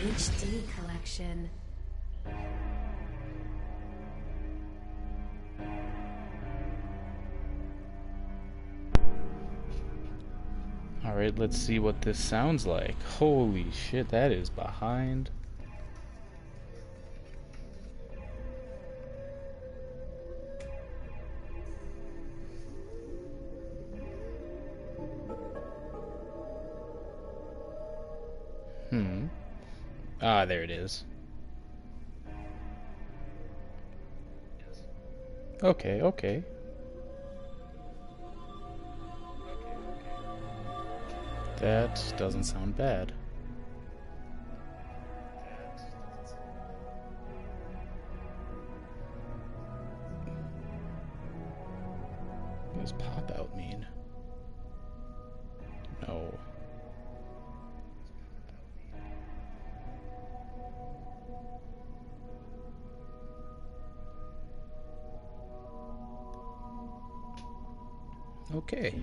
HD collection. Alright, let's see what this sounds like. Holy shit, that is behind. Ah, there it is. Okay, okay. That doesn't sound bad. What does pop out mean? No. Okay.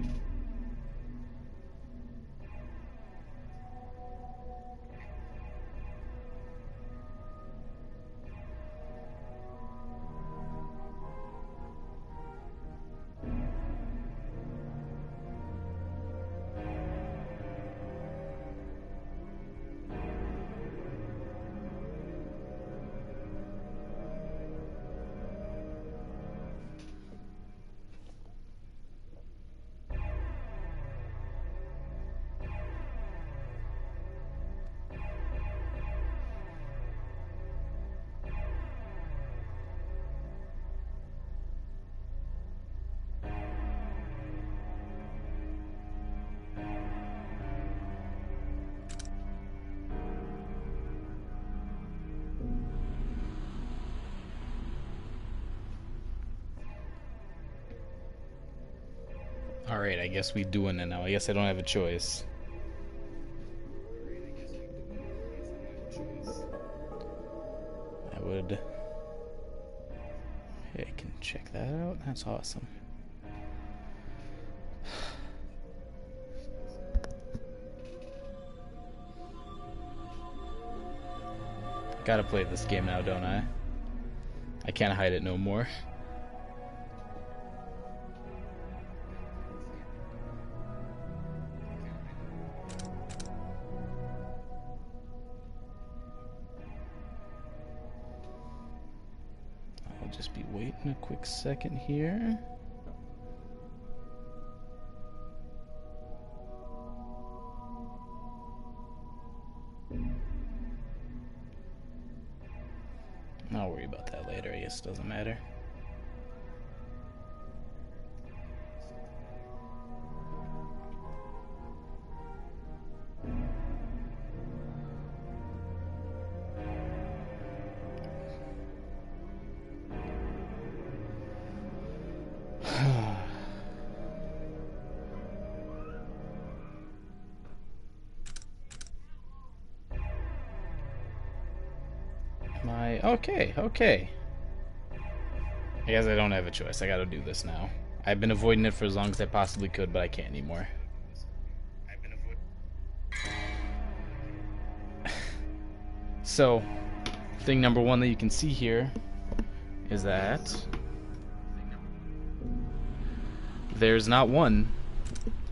Alright, I guess we doing it now. I guess I don't have a choice. I would... Hey, I can check that out. That's awesome. Gotta play this game now, don't I? I can't hide it no more. I'll just be waiting a quick second here. I'll worry about that later, I guess it doesn't matter. Okay. I guess I don't have a choice. I gotta do this now. I've been avoiding it for as long as I possibly could, but I can't anymore. So, thing number one that you can see here is that there's not one,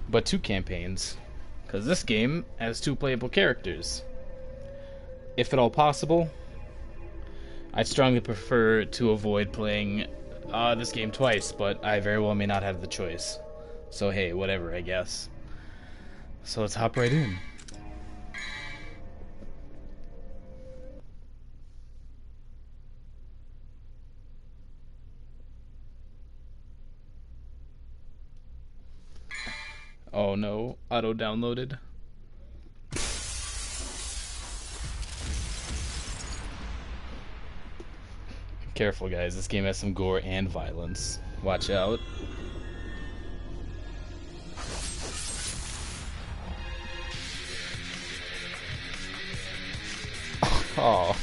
but two campaigns. Because this game has two playable characters. If at all possible, I'd strongly prefer to avoid playing this game twice, but I very well may not have the choice. So hey, whatever, I guess. So let's hop right in. Oh no, auto-downloaded. Careful, guys. This game has some gore and violence. Watch out. Oh.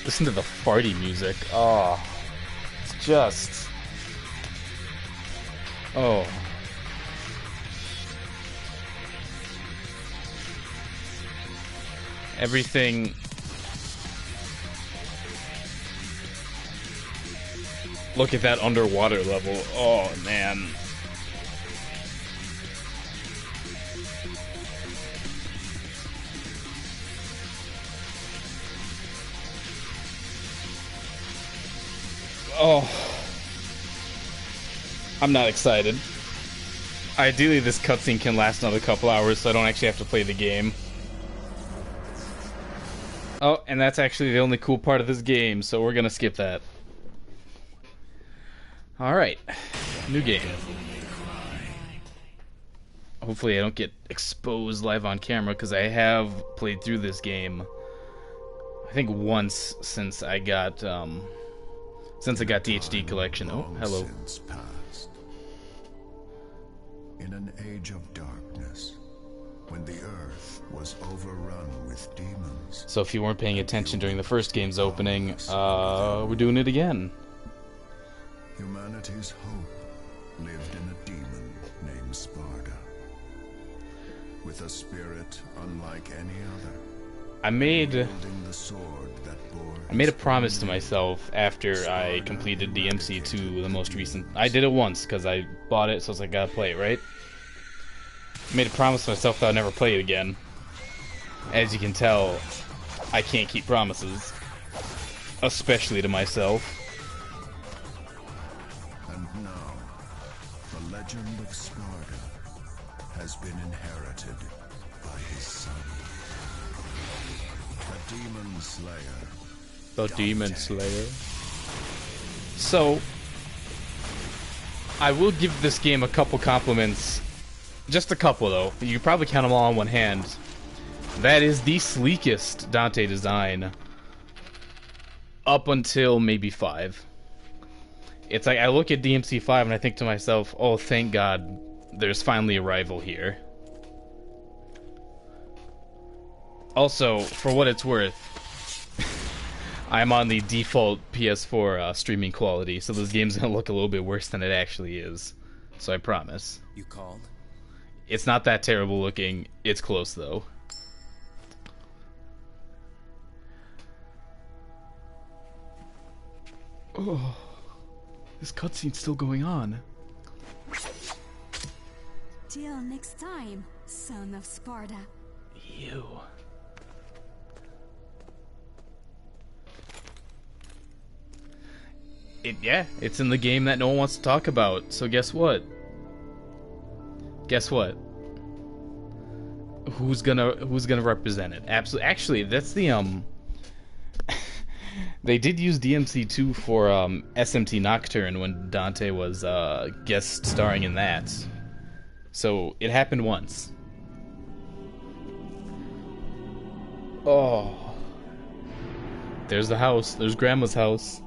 Listen to the farty music. Oh. It's just... Oh. Everything... Look at that underwater level. Oh, man. Oh. I'm not excited. Ideally, this cutscene can last another couple hours, so I don't actually have to play the game. Oh, and that's actually the only cool part of this game, so we're gonna skip that. Alright. New game. Hopefully I don't get exposed live on camera, because I have played through this game, I think once since I got DHD collection. Oh, hello. In an age of darkness, when the earth was overrun with demons. So if you weren't paying attention during the first game's opening, we're doing it again. Humanity's hope lived in a demon named Sparda, with a spirit unlike any other. I made the sword that bore a promise to myself after I completed DMC 2, the most recent. I did it once because I bought it, so I was like, gotta play it, right? I made a promise to myself that I'd never play it again. As you can tell, I can't keep promises, especially to myself. And now, the legend of Sparda has been inherited by his son. The Demon Slayer. The Demon Slayer. So, I will give this game a couple compliments. Just a couple, though. You can probably count them all on one hand. That is the sleekest Dante design up until maybe 5. It's like I look at DMC 5 and I think to myself, oh, thank God there's finally a rival here. Also, for what it's worth, I'm on the default PS4 streaming quality, so this game's gonna look a little bit worse than it actually is. So I promise. You called? It's not that terrible looking. It's close, though. Oh, this cutscene's still going on. Till next time, son of Sparda. You. Yeah, it's in the game that no one wants to talk about. So guess what? Guess what? Who's gonna represent it? Absolutely. Actually, that's the they did use DMC 2 for SMT Nocturne when Dante was guest starring in that. So it happened once. Oh. There's the house. There's Grandma's house.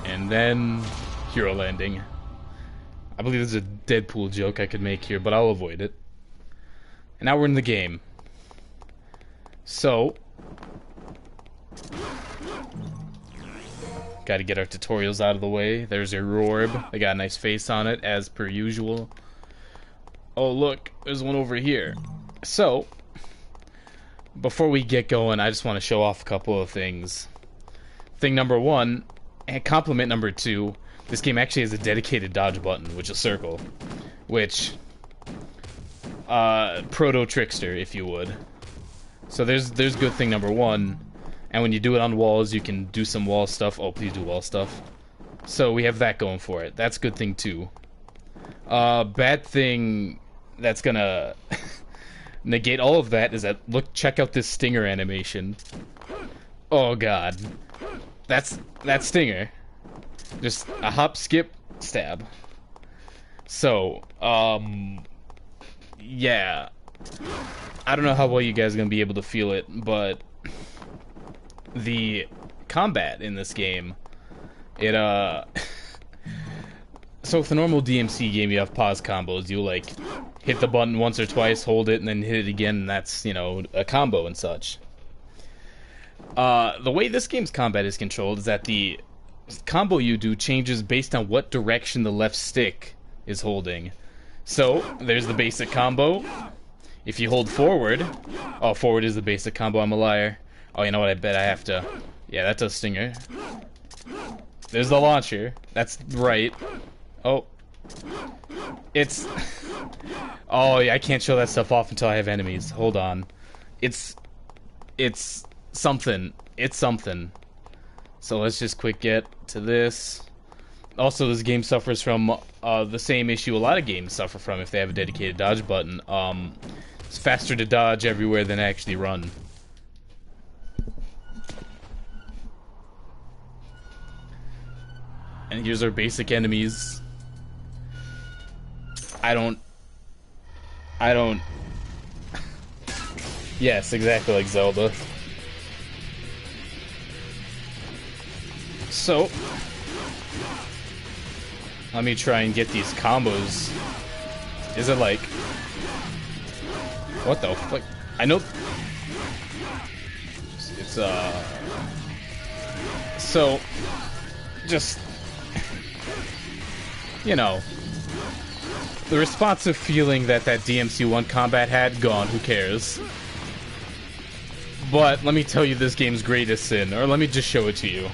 And then hero landing. I believe there's a Deadpool joke I could make here, but I'll avoid it. And now we're in the game. So, gotta get our tutorials out of the way. There's a Rorb. They got a nice face on it, as per usual. Oh, look, there's one over here. So, before we get going, I just want to show off a couple of things. Thing number one, and compliment number 2, this game actually has a dedicated dodge button, which is circle. Which, proto-trickster, if you would. So there's good thing number 1. And when you do it on walls, you can do some wall stuff. Oh, please do wall stuff. So we have that going for it. That's good thing 2. Bad thing that's gonna negate all of that is that, look, check out this stinger animation. Oh god. That's stinger. Just a hop, skip, stab. So, yeah. I don't know how well you guys are gonna be able to feel it, but the combat in this game, it, so with a normal DMC game, you have pause combos. You, like, hit the button once or twice, hold it, and then hit it again, and that's, you know, a combo and such. The way this game's combat is controlled is that the combo you do changes based on what direction the left stick is holding. So, there's the basic combo. If you hold forward... Oh, forward is the basic combo, I'm a liar. Oh, you know what, I bet I have to... Yeah, that does stinger. There's the launcher. That's right. Oh. It's... Oh, yeah, I can't show that stuff off until I have enemies. Hold on. It's something. It's something. So let's just quick get to this. Also, this game suffers from the same issue a lot of games suffer from if they have a dedicated dodge button. It's faster to dodge everywhere than actually run. And here's our basic enemies. I don't... Yes, exactly like Zelda. So, let me try and get these combos. Is it like... What the fuck? I know... It's, So, just... You know... The responsive feeling that DMC 1 combat had, gone, who cares? But, let me tell you this game's greatest sin, or let me just show it to you.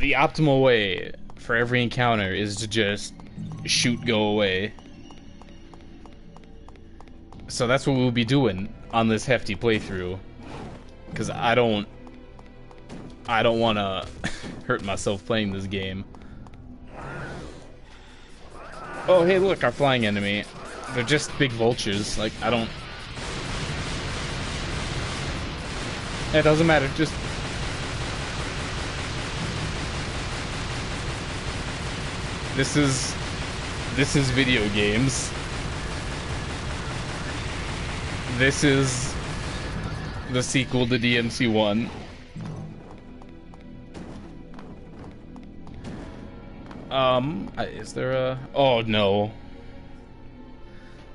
The optimal way for every encounter is to just shoot, go away. So that's what we'll be doing on this hefty playthrough. Because I don't want to hurt myself playing this game. Oh, hey, look, our flying enemy. They're just big vultures. Like, I don't... It doesn't matter, just... This is video games. This is the sequel to DMC 1. Is there a... Oh, no.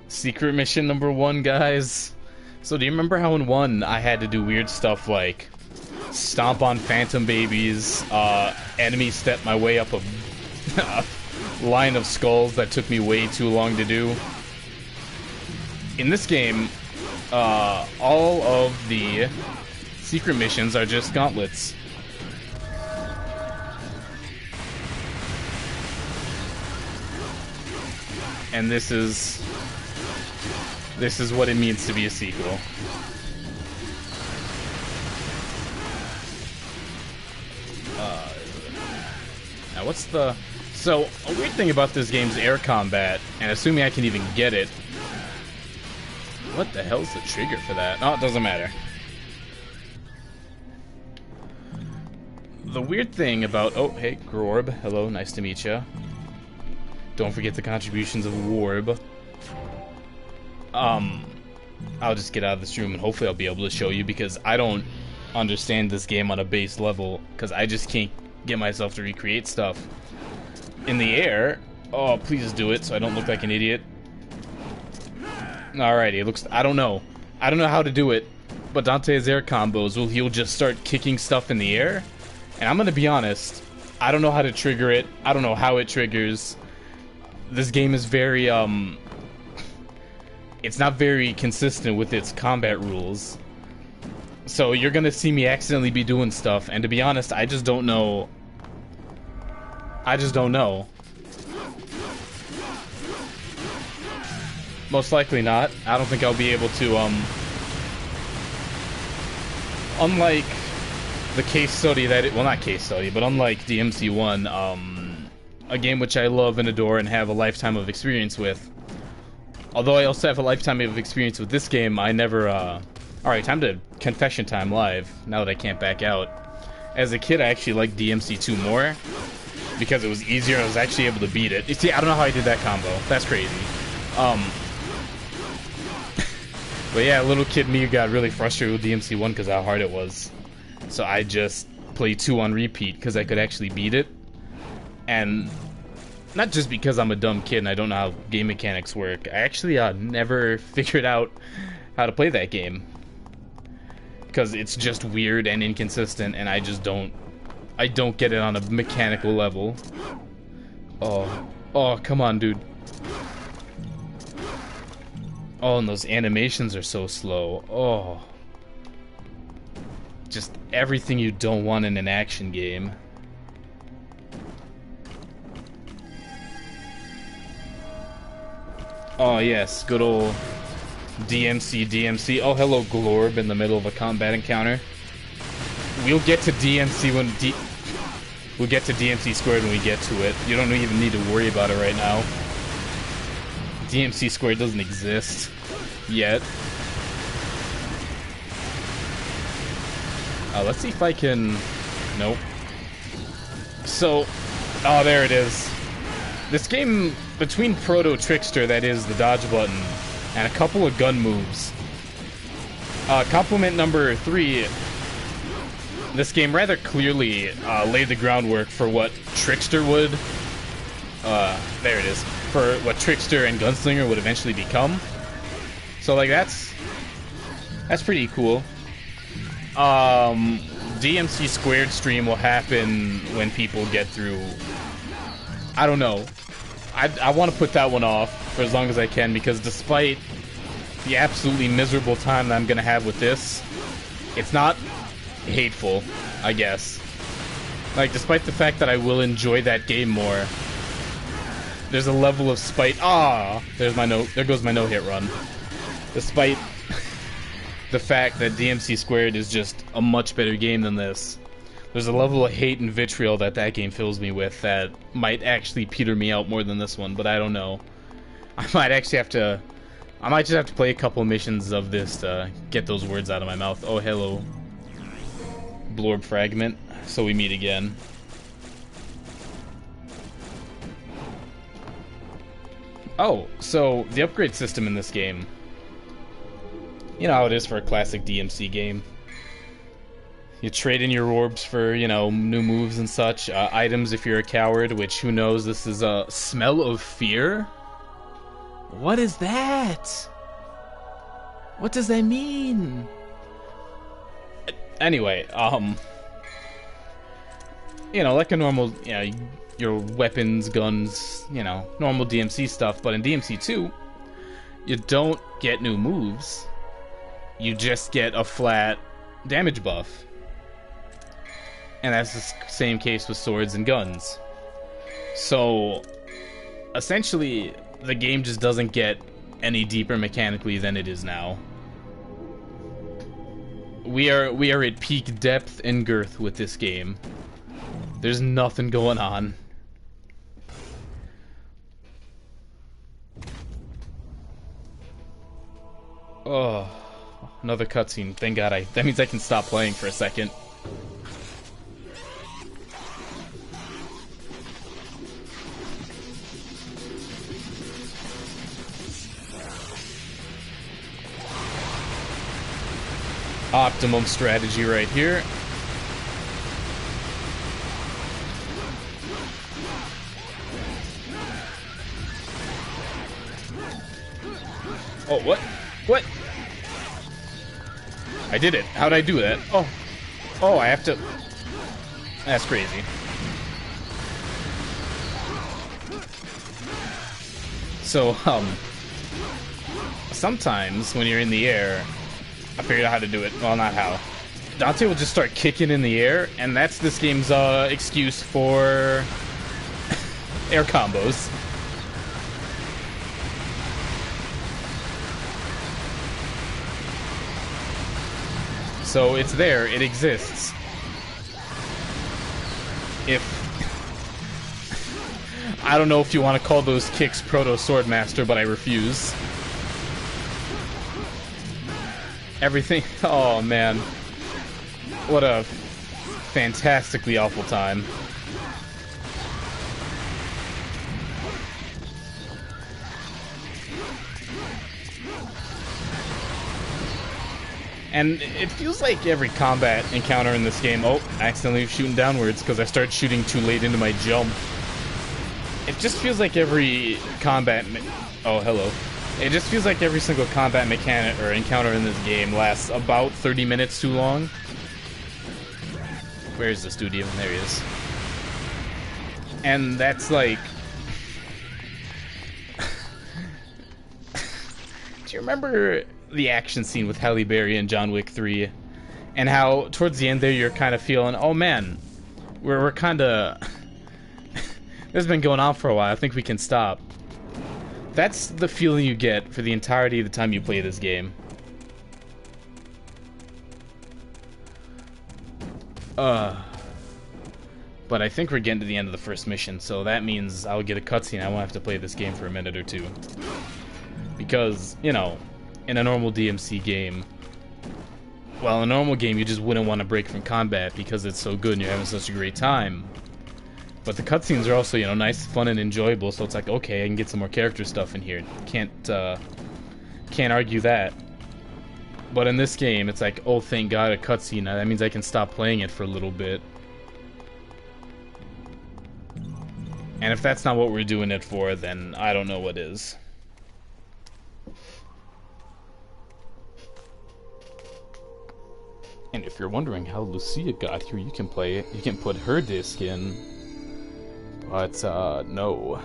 Secret mission number 1, guys. So do you remember how in 1 I had to do weird stuff like stomp on phantom babies, enemy step my way up a line of skulls that took me way too long to do? In this game, all of the secret missions are just gauntlets. And this is what it means to be a sequel. Now what's the... So, a weird thing about this game's air combat, and assuming I can even get it... What the hell's the trigger for that? Oh, it doesn't matter. The weird thing about... Oh, hey, Grorb. Hello, nice to meet ya. Don't forget the contributions of Warb. I'll just get out of this room and hopefully I'll be able to show you, because I don't understand this game on a base level, because I just can't get myself to recreate stuff. In the air... Oh, please do it so I don't look like an idiot. Alrighty, it looks... I don't know how to do it, but Dante's air combos, he'll just start kicking stuff in the air, and I'm gonna be honest, I don't know how to trigger it, I don't know how it triggers. This game is very, it's not very consistent with its combat rules. So you're gonna see me accidentally be doing stuff, and to be honest, I just don't know. I just don't know. Most likely not. I don't think I'll be able to, unlike the case study that well, not case study, but unlike DMC 1, a game which I love and adore and have a lifetime of experience with. Although I also have a lifetime of experience with this game, I never, Alright, time to confession time live, now that I can't back out. As a kid, I actually liked DMC 2 more, because it was easier and I was actually able to beat it. You see, I don't know how I did that combo. That's crazy. But yeah, little kid me got really frustrated with DMC 1 because how hard it was. So I just played 2 on repeat because I could actually beat it. And not just because I'm a dumb kid and I don't know how game mechanics work. I actually never figured out how to play that game. because it's just weird and inconsistent, and I don't get it on a mechanical level. Oh, come on, dude. Oh, and those animations are so slow. Oh. Just everything you don't want in an action game. Oh, yes, good old DMC. Oh, hello, Glorb in the middle of a combat encounter. We'll get to DMC when we'll get to DMC squared when we get to it. You don't even need to worry about it right now. DMC squared doesn't exist yet. Let's see if I can... Nope. So, oh, there it is. This game, between Proto Trickster, that is the dodge button, and a couple of gun moves. Compliment number 3, this game rather clearly laid the groundwork for what Trickster would... there it is. For what Trickster and Gunslinger would eventually become. So, like, that's pretty cool. DMC squared stream will happen when people get through... I don't know. I want to put that one off for as long as I can, because despite the absolutely miserable time that I'm going to have with this, it's not hateful, I guess. Like, despite the fact that I will enjoy that game more, there's a level of spite. Ah, there goes my no-hit run. Despite the fact that DMC squared is just a much better game than this, there's a level of hate and vitriol that game fills me with that might actually peter me out more than this one, but I don't know. I might just have to play a couple missions of this to get those words out of my mouth. Oh, hello, Blorb Fragment. So we meet again. Oh, so the upgrade system in this game, you know how it is for a classic DMC game. You trade in your orbs for, you know, new moves and such. Items if you're a coward, which, who knows, this is a smell of fear? What is that? What does that mean? Anyway, you know, like a normal, you know, your weapons, guns, you know, normal DMC stuff, but in DMC 2, you don't get new moves. You just get a flat damage buff. And that's the same case with swords and guns. So, essentially, the game just doesn't get any deeper mechanically than it is now. We are at peak depth and girth with this game. There's nothing going on. Oh, another cutscene. Thank God that means I can stop playing for a second. Optimum strategy right here. Oh, what? What? I did it. How'd I do that? Oh. Oh, I have to... That's crazy. So, sometimes when you're in the air, I figured out how to do it. Well, not how. Dante will just start kicking in the air, and that's this game's excuse for air combos. So it's there, it exists. If... I don't know if you want to call those kicks Proto Swordmaster, but I refuse. Everything... Oh, man. What a fantastically awful time. And it feels like every combat encounter in this game... Oh, accidentally shooting downwards because I started shooting too late into my jump. It just feels like every combat... Oh, hello. It just feels like every single combat mechanic or encounter in this game lasts about 30 minutes too long. Where is this dude even? There he is. And that's like... Do you remember the action scene with Halle Berry in John Wick 3? And how towards the end there you're kind of feeling, oh man, we're kind of... This has been going on for a while, I think we can stop. That's the feeling you get for the entirety of the time you play this game. But I think we're getting to the end of the first mission, so that means I'll get a cutscene. I won't have to play this game for a minute or two. Because, you know, in a normal DMC game, well, in a normal game you just wouldn't want to break from combat because it's so good and you're having such a great time. But the cutscenes are also, you know, nice, fun, and enjoyable, so it's like, okay, I can get some more character stuff in here. Can't argue that. But in this game, it's like, oh, thank God, a cutscene. That means I can stop playing it for a little bit. And if that's not what we're doing it for, then I don't know what is. And if you're wondering how Lucia got here, you can put her disc in. But, no.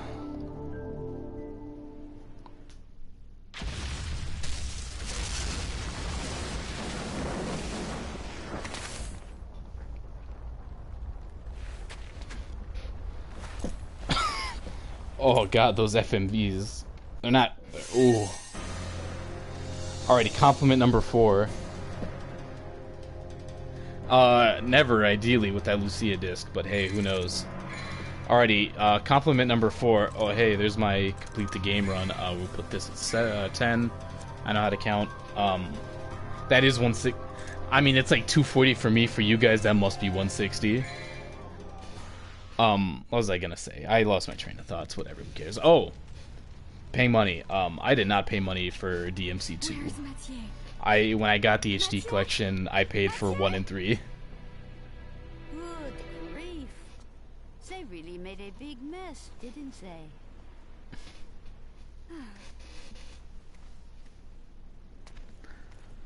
Oh god, those FMVs. They're not... Ooh. Alrighty, compliment number 4. Never, ideally, with that Lucia disc, but hey, who knows. Alrighty, compliment number 4. Oh, hey, there's my complete the game run. We'll put this at 10. I know how to count. That is 160. I mean, it's like 240 for me. For you guys, that must be 160. What was I gonna say? I lost my train of thoughts. Whatever, who cares? Oh, paying money. I did not pay money for DMC 2. When I got the HD collection, I paid for 1 and 3. Good grief. They really made a big mess, didn't they?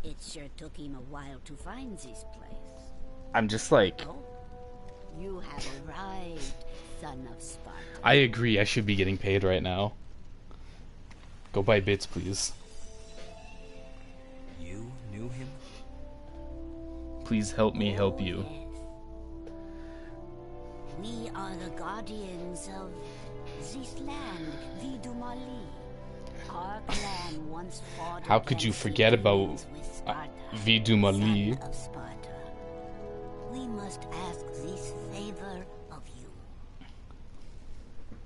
It sure took him a while to find this place. I'm just like... Oh, you have arrived, son of Sparta. I agree, I should be getting paid right now. Go buy bits, please. You knew him? Please help me help you. Yes. We are the guardians of this land, Vidumali. Our clan once fought. How could you forget about Vidumali? We must ask this favor of you.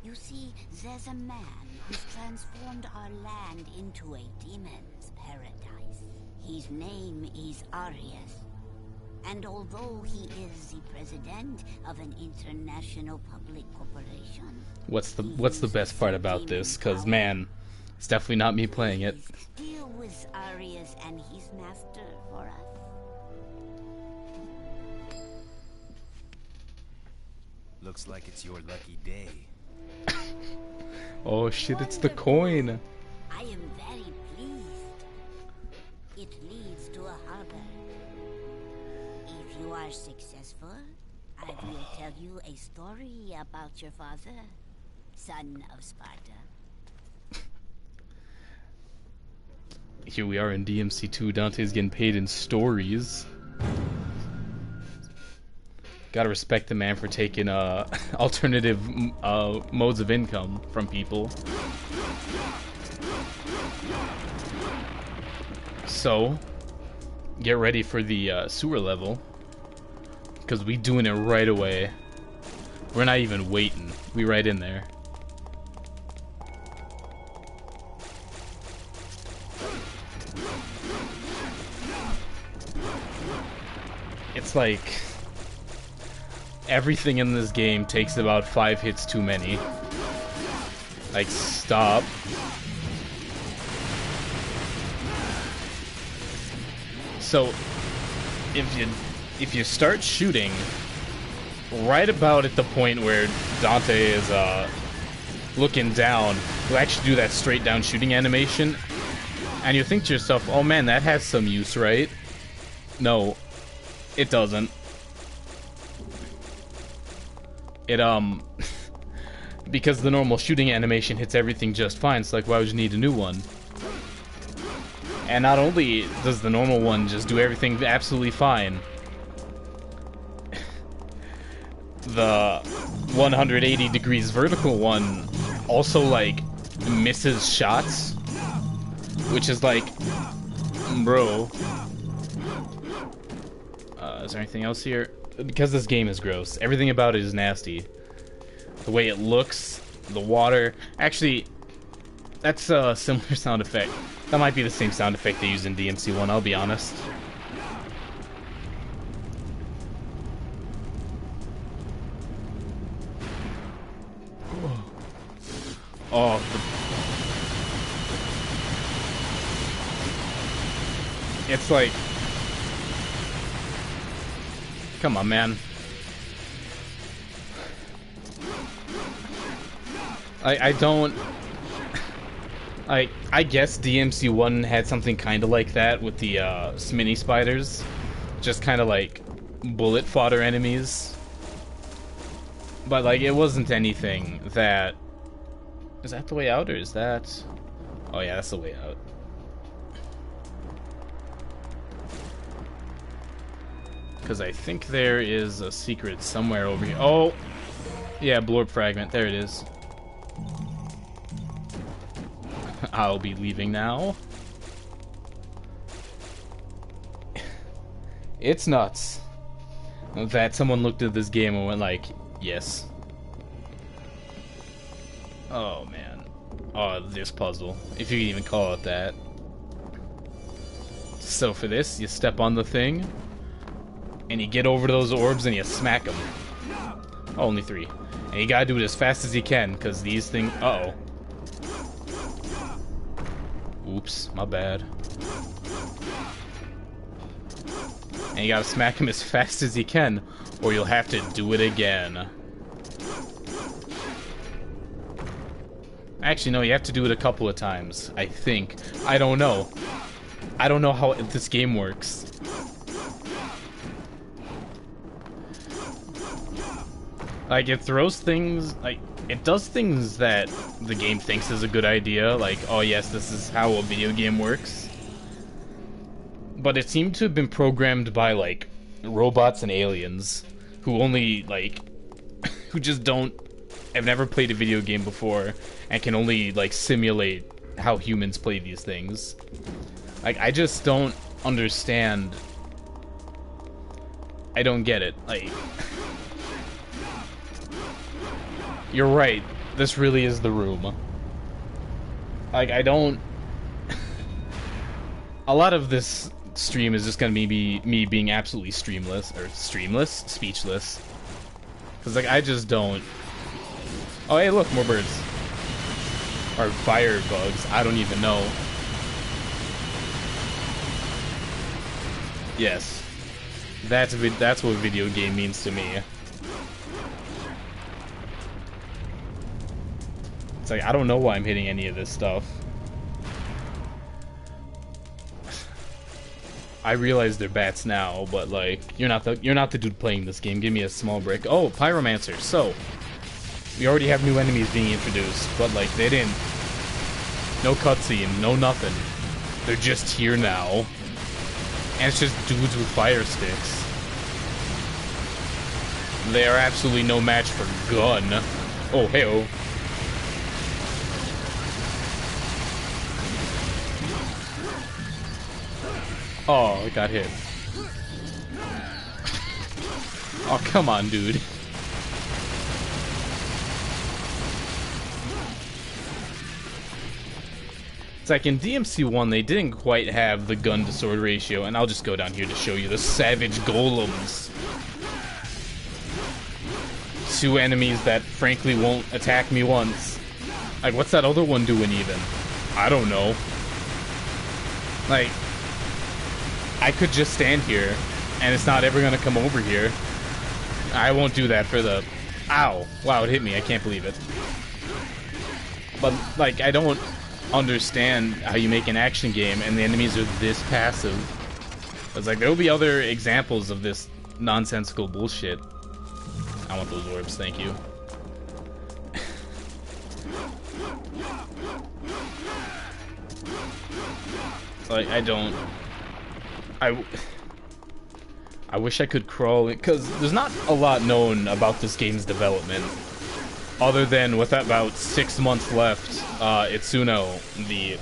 You see, there's a man who's transformed our land into a demon's paradise. His name is Arius. And although he is the president of an international public corporation... What's the best part about this? Because, man, it's definitely not me playing it. Deal with Arius and his master for us. Looks like it's your lucky day. Oh shit, it's the coin. I am very pleased. It leads to a harbor. If you are successful, I will tell you a story about your father, son of Sparta. Here we are in DMC 2. Dante's getting paid in stories. Gotta respect the man for taking alternative modes of income from people. So, get ready for the sewer level, because we doing it right away. We're not even waiting. We right in there. It's like everything in this game takes about 5 hits too many. Like, stop. So, if you start shooting right about at the point where Dante is looking down, will actually do that straight down shooting animation, and you think to yourself, oh man, that has some use, right? No, it doesn't. It, because the normal shooting animation hits everything just fine, so like, why would you need a new one? And not only does the normal one just do everything absolutely fine, the 180 degrees vertical one also, like, misses shots, which is like, bro. Is there anything else here? Because this game is gross, everything about it is nasty. The way it looks, the water. Actually, that's a similar sound effect. That might be the same sound effect they use in DMC 1, I'll be honest. Oh, it's like, come on, man. I don't. I guess DMC 1 had something kind of like that with the mini spiders, just kind of like bullet fodder enemies. But like, it wasn't anything that. Is that the way out, or is that? Oh yeah, that's the way out. Because I think there is a secret somewhere over here. Oh, yeah, blorb fragment. There it is. I'll be leaving now. It's nuts that someone looked at this game and went like, yes. Oh man. Oh, this puzzle, if you can even call it that. So for this, you step on the thing and you get over to those orbs and you smack them. Oh, only 3. And you gotta do it as fast as you can, because these things... Uh-oh. Oops, my bad. And you gotta smack him as fast as you can, or you'll have to do it again. Actually, no, you have to do it a couple of times, I think. I don't know. I don't know how this game works. Like, it throws things, like, it does things that the game thinks is a good idea, like, oh yes, this is how a video game works. But it seemed to have been programmed by, like, robots and aliens, who only, like, who just have never played a video game before, and can only, like, simulate how humans play these things. Like, I just don't understand. I don't get it, like... You're right. This really is the room. Like, I don't... A lot of this stream is just gonna be me being absolutely speechless. Because, like, I just don't... Oh, hey, look, more birds. Or fire bugs. I don't even know. Yes. That's what video game means to me. Like, I don't know why I'm hitting any of this stuff. I realize they're bats now, but like, you're not the dude playing this game. Give me a small break. Oh, Pyromancer. So, we already have new enemies being introduced, but like, they didn't. No cutscene, no nothing. They're just here now, and it's just dudes with fire sticks. They are absolutely no match for gun. Oh, hey-oh. Oh, it got hit. Oh, come on, dude. It's like in DMC 1, they didn't quite have the gun to sword ratio, and I'll just go down here to show you the savage golems. 2 enemies that frankly won't attack me once. Like, what's that other one doing even? I don't know. Like, I could just stand here, and it's not ever gonna come over here. I won't do that for the... Ow. Wow, it hit me. I can't believe it. But, like, I don't understand how you make an action game and the enemies are this passive. It's like, there'll be other examples of this nonsensical bullshit. I want those orbs, thank you. Like, I wish I could crawl, because there's not a lot known about this game's development. Other than with about 6 months left, Itsuno, the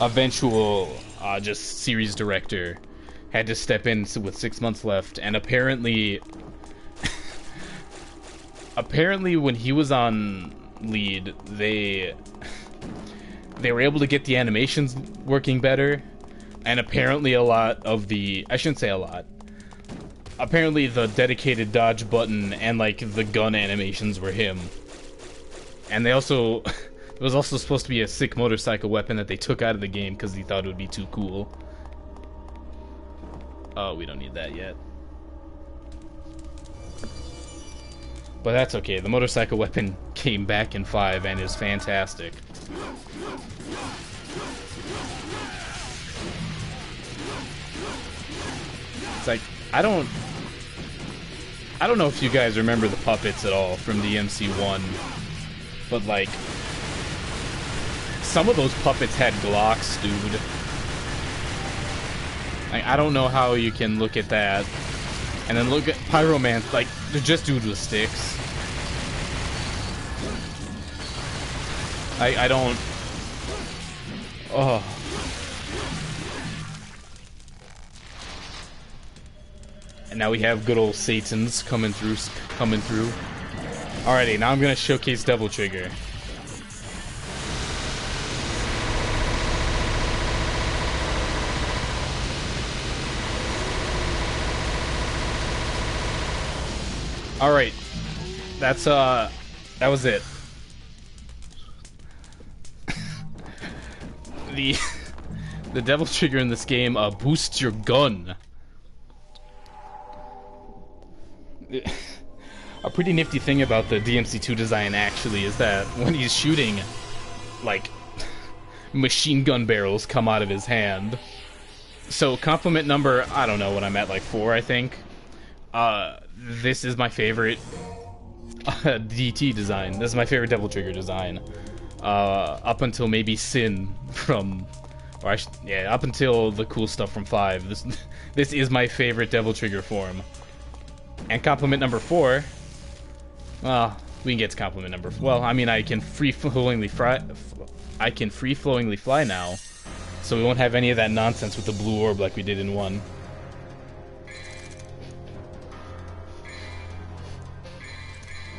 eventual just series director, had to step in with 6 months left, and apparently when he was on lead, they were able to get the animations working better, and apparently a lot of the, I shouldn't say a lot, apparently the dedicated dodge button and like the gun animations were him. And they also, it was also supposed to be a sick motorcycle weapon that they took out of the game because he thought it would be too cool. Oh, we don't need that yet. But that's okay, the motorcycle weapon came back in 5 and is fantastic. It's like, I don't know if you guys remember the puppets at all from DMC 1, but like, some of those puppets had Glocks, dude. Like, I don't know how you can look at that and then look at Pyroman, like, they're just dudes with sticks. I don't... Oh. And now we have good old Satan's coming through. Alrighty, now I'm gonna showcase Devil Trigger. Alright. That's, that was it. The Devil Trigger in this game, boosts your gun. A pretty nifty thing about the DMC2 design, actually, is that when he's shooting, like, machine gun barrels come out of his hand. So, compliment number, I don't know what I'm at, like 4, I think. This is my favorite DT design. This is my favorite Devil Trigger design. Up until maybe Sin from... yeah, up until the cool stuff from 5. This is my favorite Devil Trigger form. And compliment number 4... Well, we can get to compliment number 4. Well, I mean, I can free-flowingly fly now. So we won't have any of that nonsense with the blue orb like we did in 1.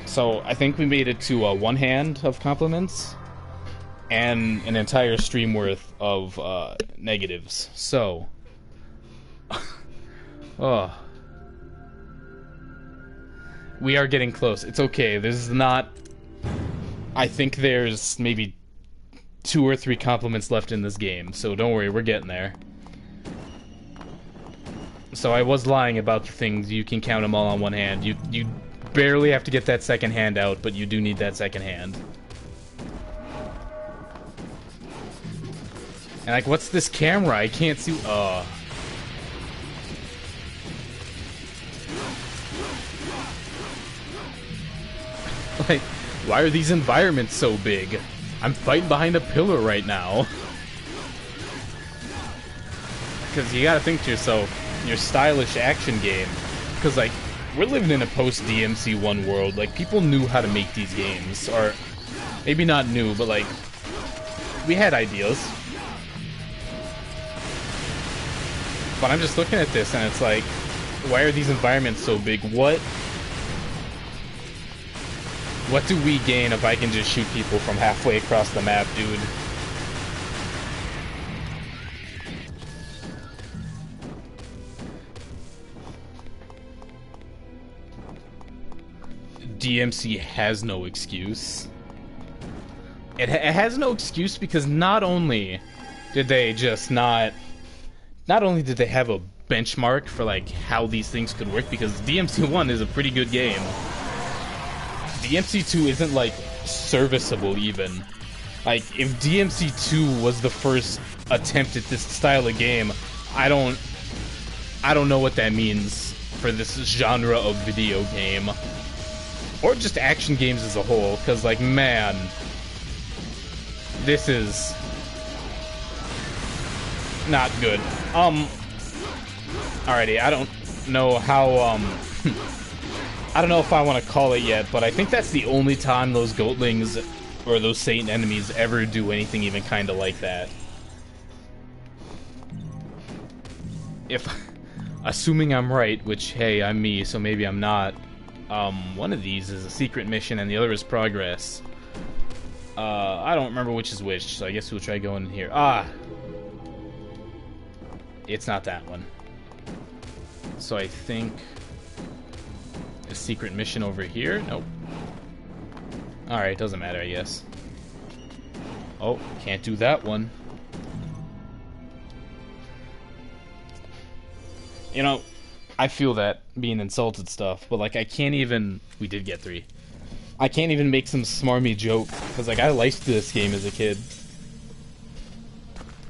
So, I think we made it to 1 hand of compliments and an entire stream worth of negatives. So, oh, we are getting close. It's okay. This is not... I think there's maybe 2 or 3 compliments left in this game, so don't worry, we're getting there. So I was lying about the things. You can count them all on 1 hand. You barely have to get that second hand out, but you do need that second hand. And like, what's this camera? I can't see... Like, why are these environments so big? I'm fighting behind a pillar right now. Because you gotta think to yourself, your stylish action game. Because, like, we're living in a post-DMC 1 world. Like, people knew how to make these games. Or, maybe not new, but, like, we had ideas. But I'm just looking at this, and it's like, why are these environments so big? What do we gain if I can just shoot people from halfway across the map, dude? DMC has no excuse. It has no excuse because not only did they just not only did they have a benchmark for like how these things could work, because DMC 1 is a pretty good game. DMC 2 isn't like serviceable even. Like, if DMC 2 was the first attempt at this style of game, I don't know what that means for this genre of video game. Or just action games as a whole, because, like, man, this is not good. Alrighty, I don't know how, I don't know if I want to call it yet, but I think that's the only time those goatlings or those Satan enemies ever do anything even kind of like that. If, assuming I'm right, which, hey, I'm me, so maybe I'm not, one of these is a secret mission and the other is progress. I don't remember which is which, so I guess we'll try going in here. Ah! It's not that one. So I think a secret mission over here? Nope. Alright, doesn't matter, I guess. Oh, can't do that one. You know, I feel that being insulted stuff, but like I can't even... We did get 3. I can't even make some smarmy joke, because like I liked this game as a kid.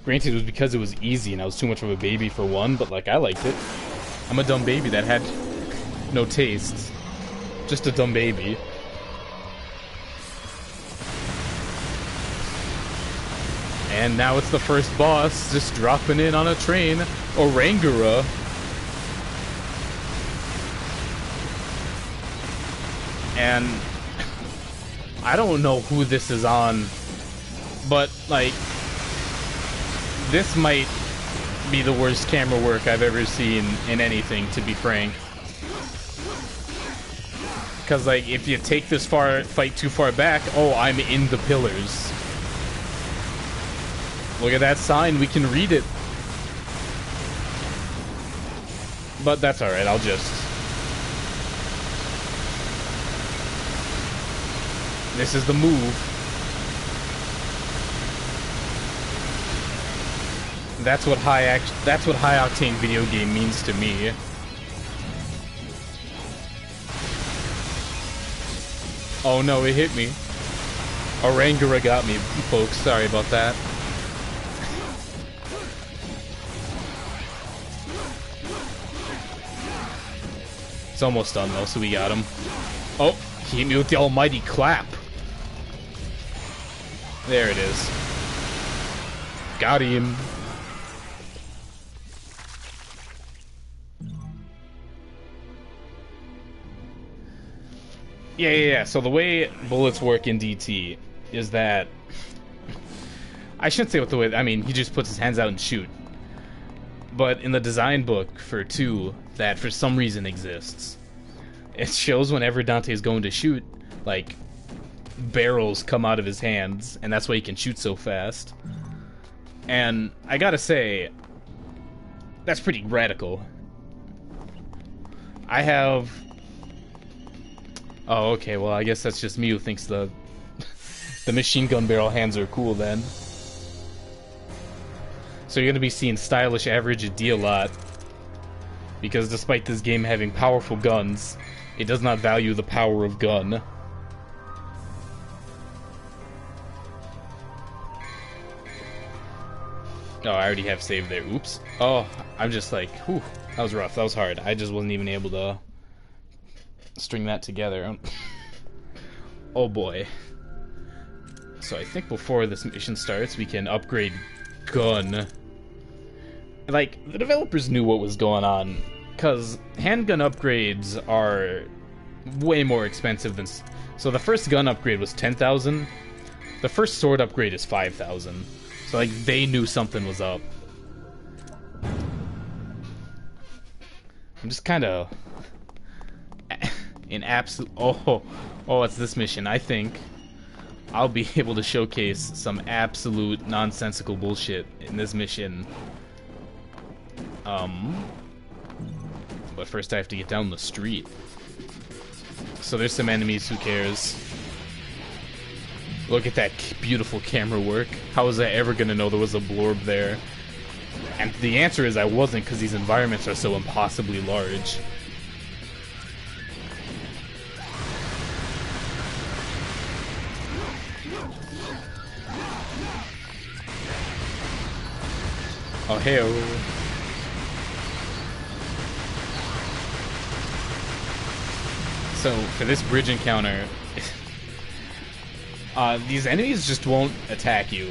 Granted, it was because it was easy and I was too much of a baby for one, but like I liked it. I'm a dumb baby that had no taste. Just a dumb baby. And now it's the first boss, just dropping in on a train. Orangura. And I don't know who this is on, but like this might be the worst camera work I've ever seen in anything, to be frank. Because like if you take this fight too far back, oh, I'm in the pillars. Look at that sign, we can read it. But that's alright, I'll just... This is the move. That's what high octane video game means to me. Oh no, it hit me. Orangura got me, folks. Sorry about that. It's almost done though, so we got him. Oh, he hit me with the almighty clap. There it is. Got him. Yeah. So the way bullets work in DT is that... I shouldn't say what the way... I mean, he just puts his hands out and shoot. But in the design book for 2, that for some reason exists, it shows whenever Dante's going to shoot, like, barrels come out of his hands, and that's why he can shoot so fast. And I gotta say, that's pretty radical. I have... Oh, okay, well, I guess that's just me who thinks the machine gun barrel hands are cool then. So you're gonna be seeing stylish average D a lot, because despite this game having powerful guns, it does not value the power of gun. Oh, I already have saved there. Oops. Oh, I'm just like, whew, that was rough. That was hard. I just wasn't even able to string that together. Oh boy. So I think before this mission starts, we can upgrade gun. Like, the developers knew what was going on, because handgun upgrades are way more expensive than... So the first gun upgrade was 10,000. The first sword upgrade is 5,000. So, like, they knew something was up. I'm just kind of... in absolute... Oh, it's this mission. I think I'll be able to showcase some absolute nonsensical bullshit in this mission. But first I have to get down the street. So there's some enemies, who cares? Look at that beautiful camera work. How was I ever gonna know there was a blorb there? And the answer is I wasn't, because these environments are so impossibly large. Oh, hey-oh. So, for this bridge encounter, these enemies just won't attack you.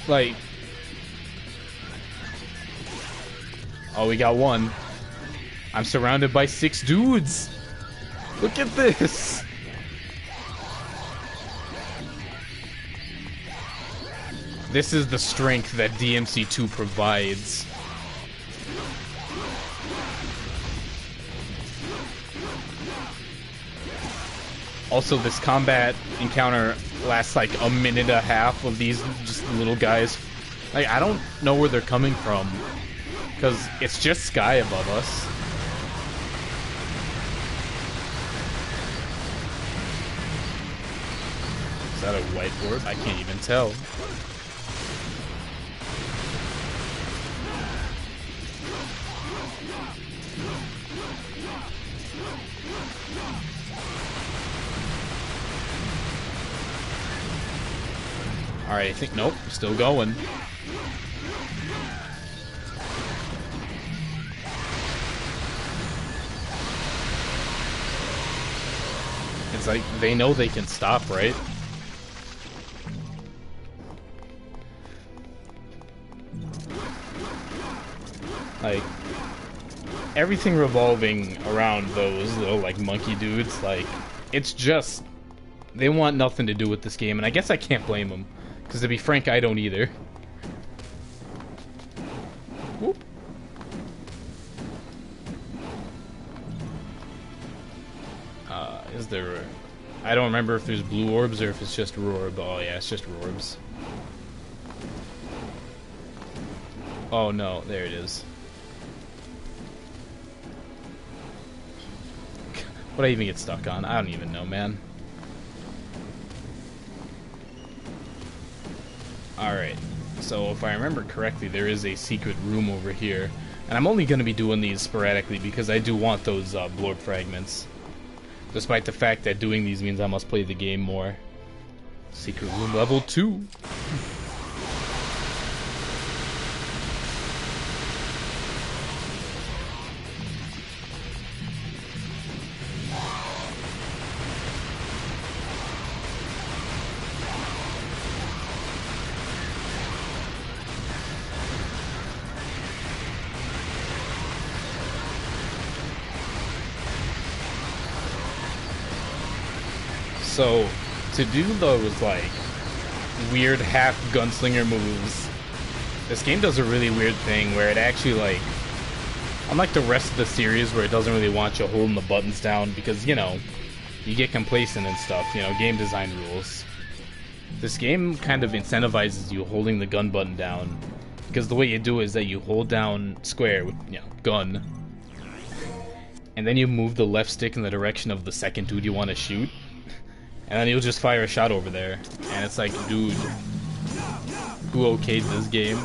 Like... Oh, we got one. I'm surrounded by 6 dudes! Look at this! This is the strength that DMC 2 provides. Also, this combat encounter lasts like a minute and a half of these just little guys. Like, I don't know where they're coming from, because it's just sky above us. Is that a white orb? I can't even tell. Alright, I think, nope, still going. It's like, they know they can stop, right? Like, everything revolving around those little, like, monkey dudes, like, it's just, they want nothing to do with this game, and I guess I can't blame them. Because to be frank, I don't either. Whoop. Is there... I don't remember if there's blue orbs or if it's just orb. Oh yeah, it's just orbs. Oh no, there it is. What did I even get stuck on? I don't even know, man. Alright, so if I remember correctly, there is a secret room over here. And I'm only going to be doing these sporadically because I do want those blorb fragments. Despite the fact that doing these means I must play the game more. Secret room level 2. So, to do those, like, weird half gunslinger moves, this game does a really weird thing where it actually, like, unlike the rest of the series where it doesn't really want you holding the buttons down because, you know, you get complacent and stuff, you know, game design rules. This game kind of incentivizes you holding the gun button down because the way you do it is that you hold down square with, you know, gun, and then you move the left stick in the direction of the second dude you want to shoot. And then he'll just fire a shot over there. And it's like, dude, who okayed this game?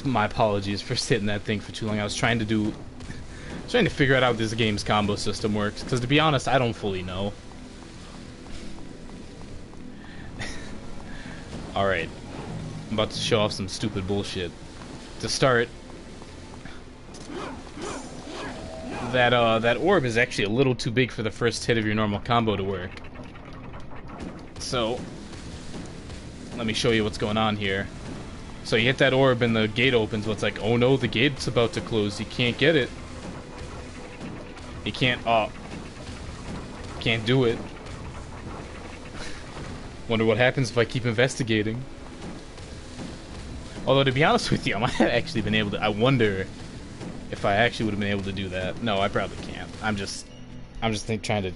My apologies for sitting that thing for too long. I was trying to figure out how this game's combo system works. Because to be honest, I don't fully know. Alright, I'm about to show off some stupid bullshit. To start, that orb is actually a little too big for the first hit of your normal combo to work. So, let me show you what's going on here. So you hit that orb and the gate opens, but it's like, oh no, the gate's about to close, you can't get it. You can't do it. Wonder what happens if I keep investigating. Although, to be honest with you, I might have actually been able to... I wonder if I actually would have been able to do that. No, I probably can't. I'm just trying to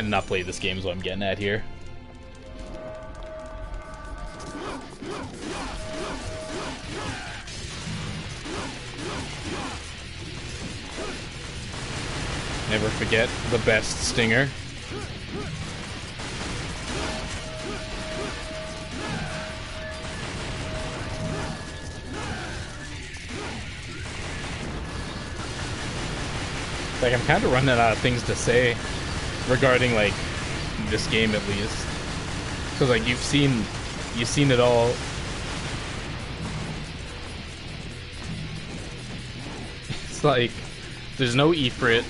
not play this game is what I'm getting at here. Never forget the best stinger. Like, I'm kind of running out of things to say regarding, like, this game at least. Because, like, you've seen it all. It's like, there's no Ifrit.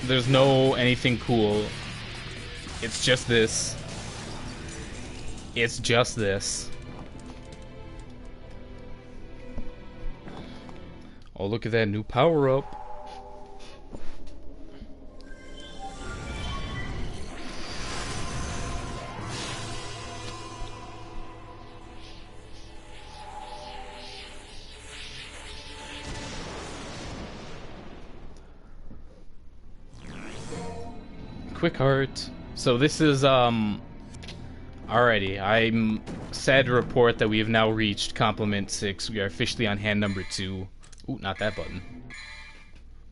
There's no anything cool. It's just this. It's just this. Oh, look at that new power-up. Quick heart. So this is, alrighty, I'm sad to report that we have now reached Complement 6. We are officially on hand number 2. Ooh, not that button.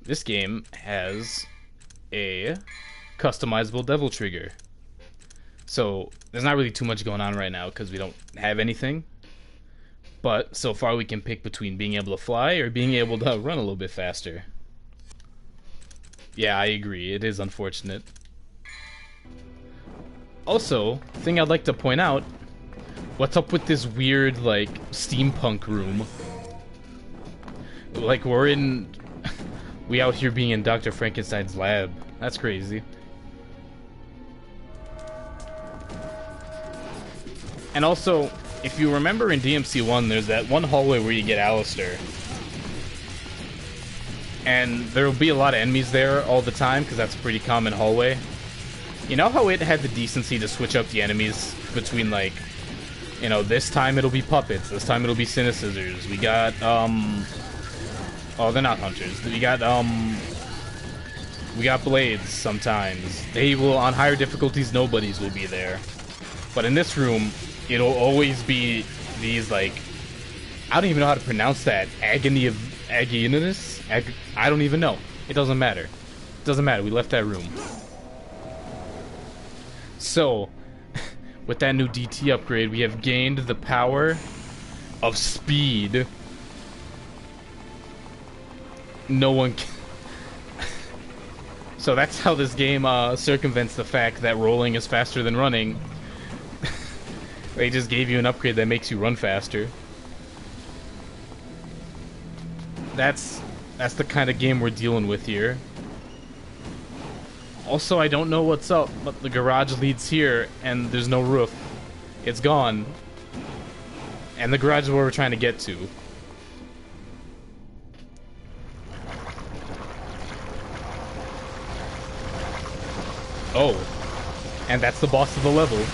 This game has a customizable devil trigger. So, there's not really too much going on right now because we don't have anything. But, so far we can pick between being able to fly or being able to run a little bit faster. Yeah, I agree. It is unfortunate. Also, thing I'd like to point out, what's up with this weird, like, steampunk room? Like, we out here being in Dr. Frankenstein's lab. That's crazy. And also, if you remember in DMC 1, there's that one hallway where you get Alistair. And there'll be a lot of enemies there all the time, because that's a pretty common hallway. You know how it had the decency to switch up the enemies between, like, you know, this time it'll be puppets, this time it'll be Cinescissors. We got, oh, they're not hunters. We got blades sometimes. They will, on higher difficulties, nobodies will be there. But in this room, it'll always be these, like, I don't even know how to pronounce that. Agonius? I don't even know. It doesn't matter. It doesn't matter. We left that room. So, with that new DT upgrade, we have gained the power of speed. No one can... So that's how this game circumvents the fact that rolling is faster than running. They just gave you an upgrade that makes you run faster. That's the kind of game we're dealing with here. Also, I don't know what's up, but the garage leads here, and there's no roof. It's gone. And the garage is where we're trying to get to. Oh. And that's the boss of the level.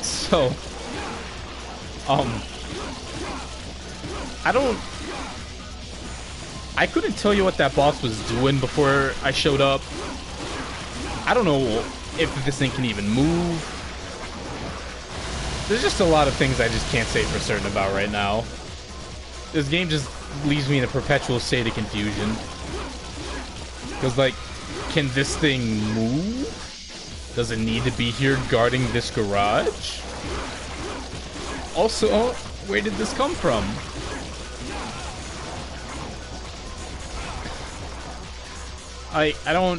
So... I couldn't tell you what that boss was doing before I showed up. I don't know if this thing can even move. There's just a lot of things I just can't say for certain about right now. This game just leaves me in a perpetual state of confusion. Because, like, can this thing move? Does it need to be here guarding this garage? Also, where did this come from? I don't...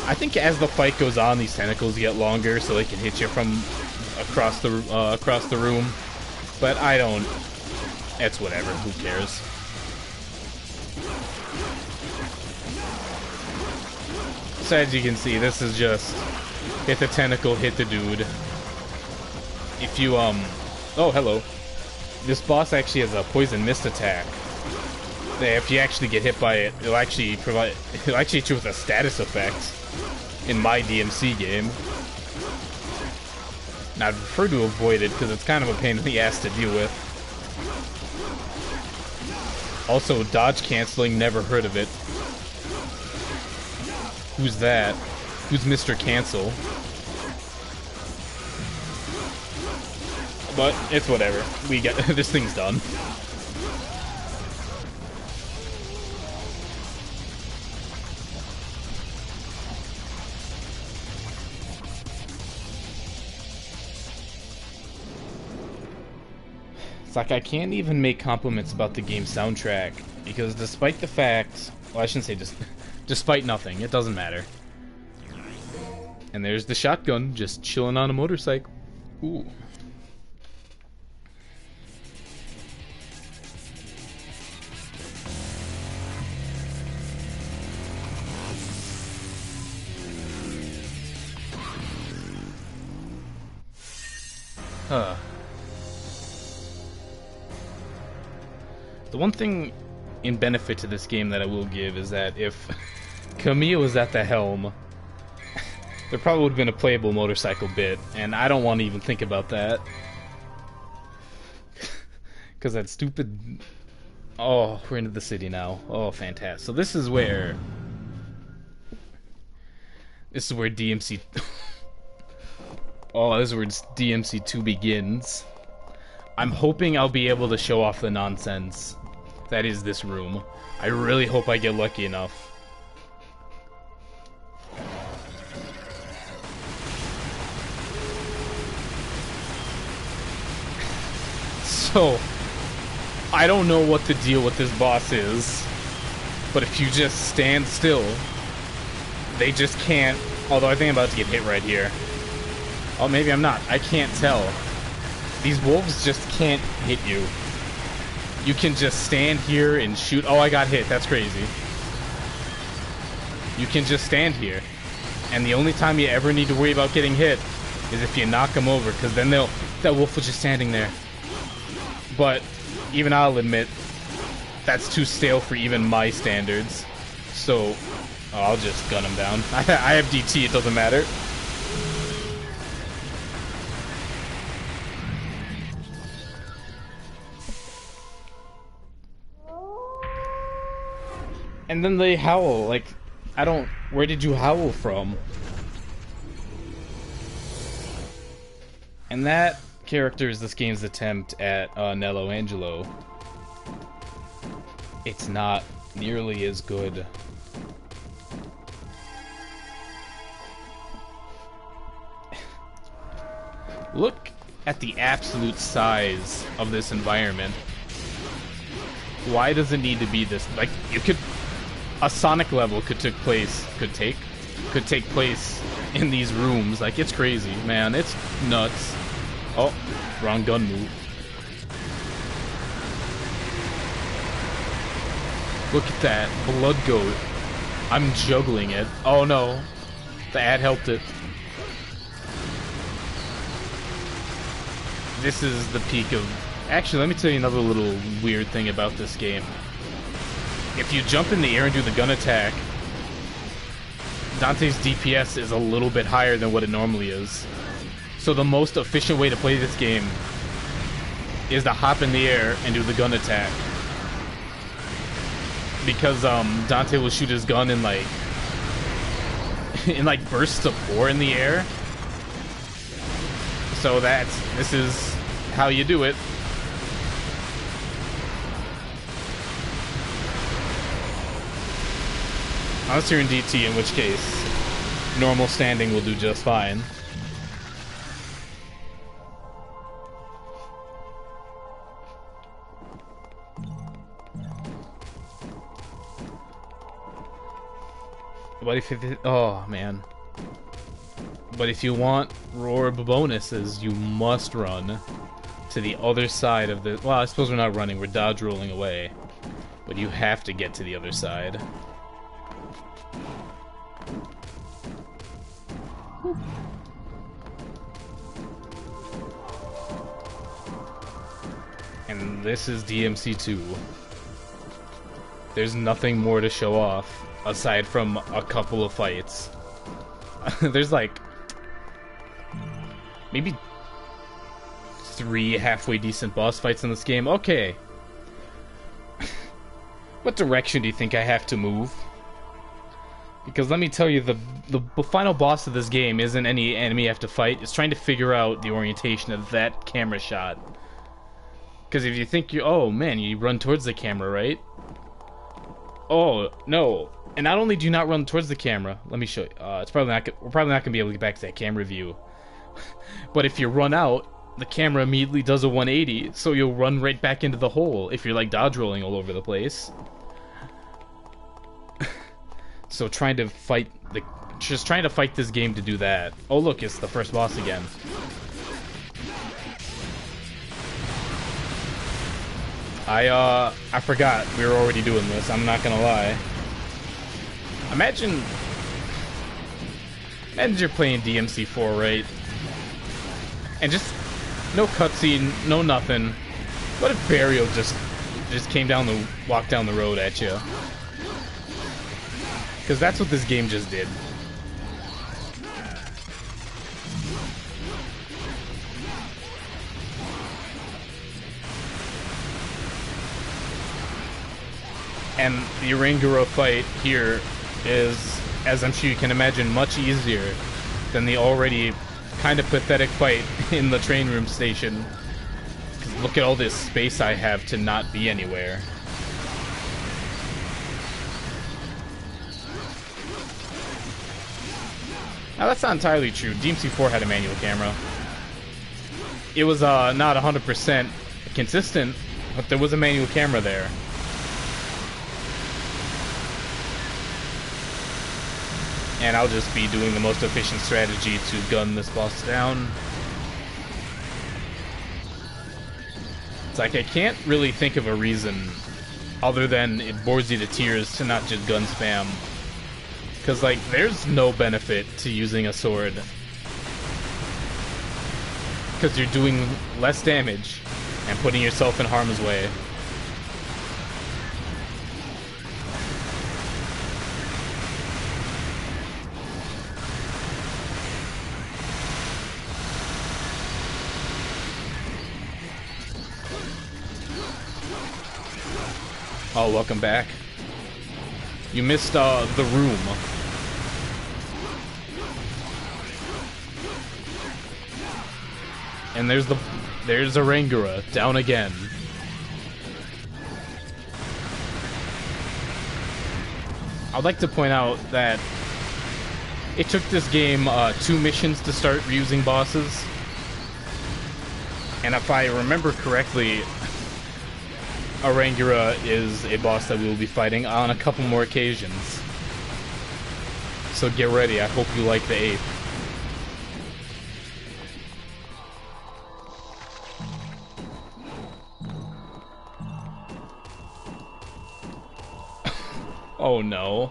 I think as the fight goes on, these tentacles get longer, so they can hit you from across the room. But I don't... It's whatever, who cares? So as you can see, this is just... Hit the tentacle, hit the dude. If you, Oh, hello. This boss actually has a poison mist attack. If you actually get hit by it, it'll actually hit you with a status effect in my DMC game. Now, I'd prefer to avoid it because it's kind of a pain in the ass to deal with. Also, dodge canceling, never heard of it. Who's that? Who's Mr. Cancel? But it's whatever. We get this thing's done. It's like I can't even make compliments about the game's soundtrack, because despite the fact... Well, I shouldn't say just... despite nothing, it doesn't matter. And there's the shotgun, just chilling on a motorcycle. Ooh. Huh. The one thing in benefit to this game that I will give is that if Camille was at the helm, there probably would have been a playable motorcycle bit, and I don't want to even think about that. Because that stupid... Oh, we're into the city now. Oh, fantastic. So this is where... This is where DMC... Oh, this is where DMC 2 begins. I'm hoping I'll be able to show off the nonsense that is this room. I really hope I get lucky enough. So, I don't know what the deal with this boss is, but if you just stand still, they just can't... Although I think I'm about to get hit right here. Oh, maybe I'm not. I can't tell. These wolves just can't hit you. You can just stand here and shoot. Oh, I got hit. That's crazy. You can just stand here. And the only time you ever need to worry about getting hit is if you knock them over, because then that wolf was just standing there. But even I'll admit, that's too stale for even my standards. So, I'll just gun him down. I have DT, it doesn't matter. And then they howl, like, I don't... Where did you howl from? And that character is this game's attempt at Nello Angelo. It's not nearly as good. Look at the absolute size of this environment. Why does it need to be this? Like, you could... A Sonic level could take place in these rooms. Like, it's crazy, man. It's nuts. Oh, wrong gun move. Look at that. Blood goat. I'm juggling it. Oh no. The ad helped it. This is the peak of... Actually, let me tell you another little weird thing about this game. If you jump in the air and do the gun attack, Dante's DPS is a little bit higher than what it normally is. So the most efficient way to play this game is to hop in the air and do the gun attack. Because Dante will shoot his gun in like bursts of 4 in the air. So this is how you do it. Unless you're in DT, in which case normal standing will do just fine. But if it, oh man. But if you want roar bonuses, you must run to the other side of the... Well, I suppose we're not running, we're dodge rolling away. But you have to get to the other side. And this is DMC 2. There's nothing more to show off aside from a couple of fights. There's like maybe 3 halfway decent boss fights in this game. Okay. What direction do you think I have to move? Because let me tell you, the final boss of this game isn't any enemy you have to fight. It's trying to figure out the orientation of that camera shot. Because if you think oh man, you run towards the camera, right? Oh, no. And not only do you not run towards the camera, let me show you. We're probably not going to be able to get back to that camera view. But if you run out, the camera immediately does a 180, so you'll run right back into the hole if you're like dodge rolling all over the place. So just trying to fight this game to do that. Oh look, it's the first boss again. I forgot we were already doing this, I'm not gonna lie. Imagine you're playing DMC 4, right? And just no cutscene, no nothing. What if Burial just walked down the road at you? Because that's what this game just did. And the Orangura fight here is, as I'm sure you can imagine, much easier than the already kind of pathetic fight in the train room station. 'Cause look at all this space I have to not be anywhere. Now that's not entirely true. DMC 4 had a manual camera. It was not 100% consistent, but there was a manual camera there. And I'll just be doing the most efficient strategy to gun this boss down. It's like I can't really think of a reason other than it bores you to tears to not just gun spam. Because, like, there's no benefit to using a sword. Because you're doing less damage and putting yourself in harm's way. Oh, welcome back. You missed the room. And there's Orangura down again. I'd like to point out that it took this game 2 missions to start reusing bosses. And if I remember correctly, Orangura is a boss that we will be fighting on a couple more occasions. So get ready, I hope you like the ape. Oh no.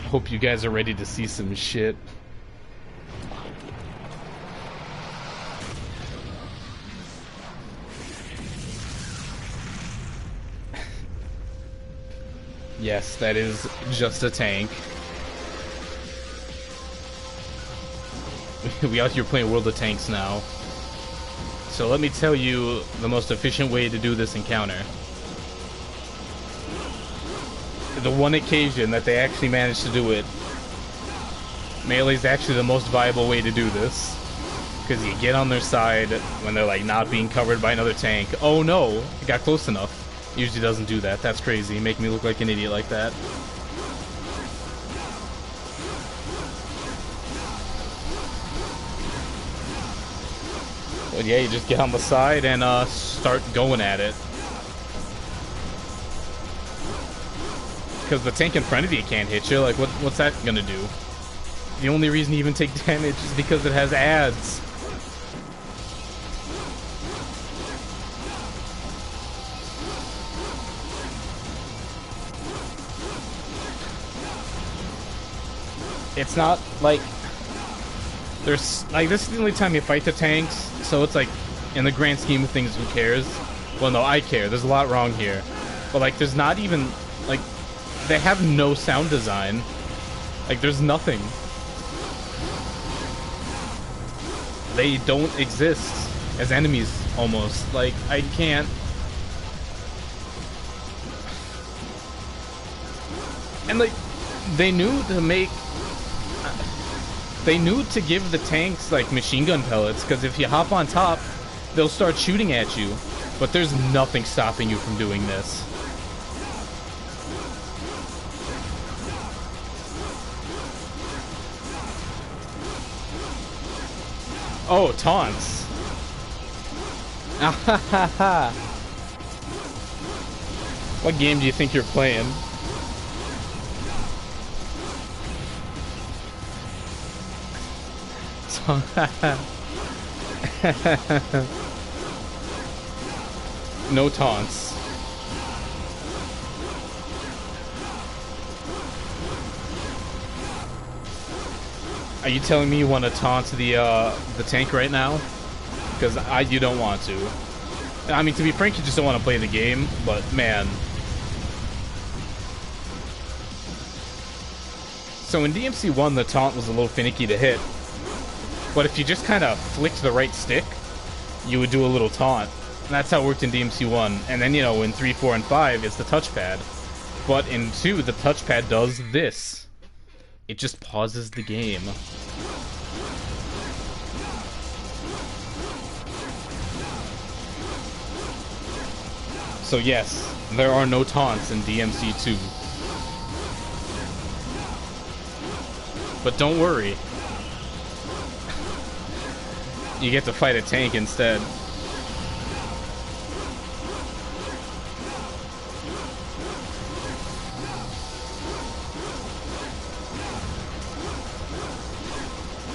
Hope you guys are ready to see some shit. Yes, that is just a tank. We out here playing World of Tanks now. So let me tell you the most efficient way to do this encounter. The one occasion that they actually managed to do it, melee is actually the most viable way to do this. Because you get on their side when they're like not being covered by another tank. Oh no, it got close enough. Usually doesn't do that. That's crazy. Make me look like an idiot like that. But yeah, you just get on the side and start going at it. Because the tank in front of you can't hit you. Like, what's that gonna do? The only reason you even take damage is because it has ads. It's not like there's like this is the only time you fight the tanks, so it's like in the grand scheme of things, who cares? Well, no, I care. There's a lot wrong here, but like there's not even like they have no sound design. Like there's nothing. They don't exist as enemies almost. Like I can't. And like they knew to give the tanks like machine gun pellets, because if you hop on top, they'll start shooting at you. But there's nothing stopping you from doing this. Oh, taunts. What game do you think you're playing? No taunts. Are you telling me you want to taunt the tank right now? Because you don't want to. I mean, to be frank, you just don't want to play the game, but man. So in DMC 1, the taunt was a little finicky to hit. But if you just kind of flicked the right stick, you would do a little taunt. And that's how it worked in DMC 1. And then, you know, in 3, 4, and 5, it's the touchpad. But in 2, the touchpad does this. It just pauses the game. So yes, there are no taunts in DMC 2. But don't worry. You get to fight a tank instead.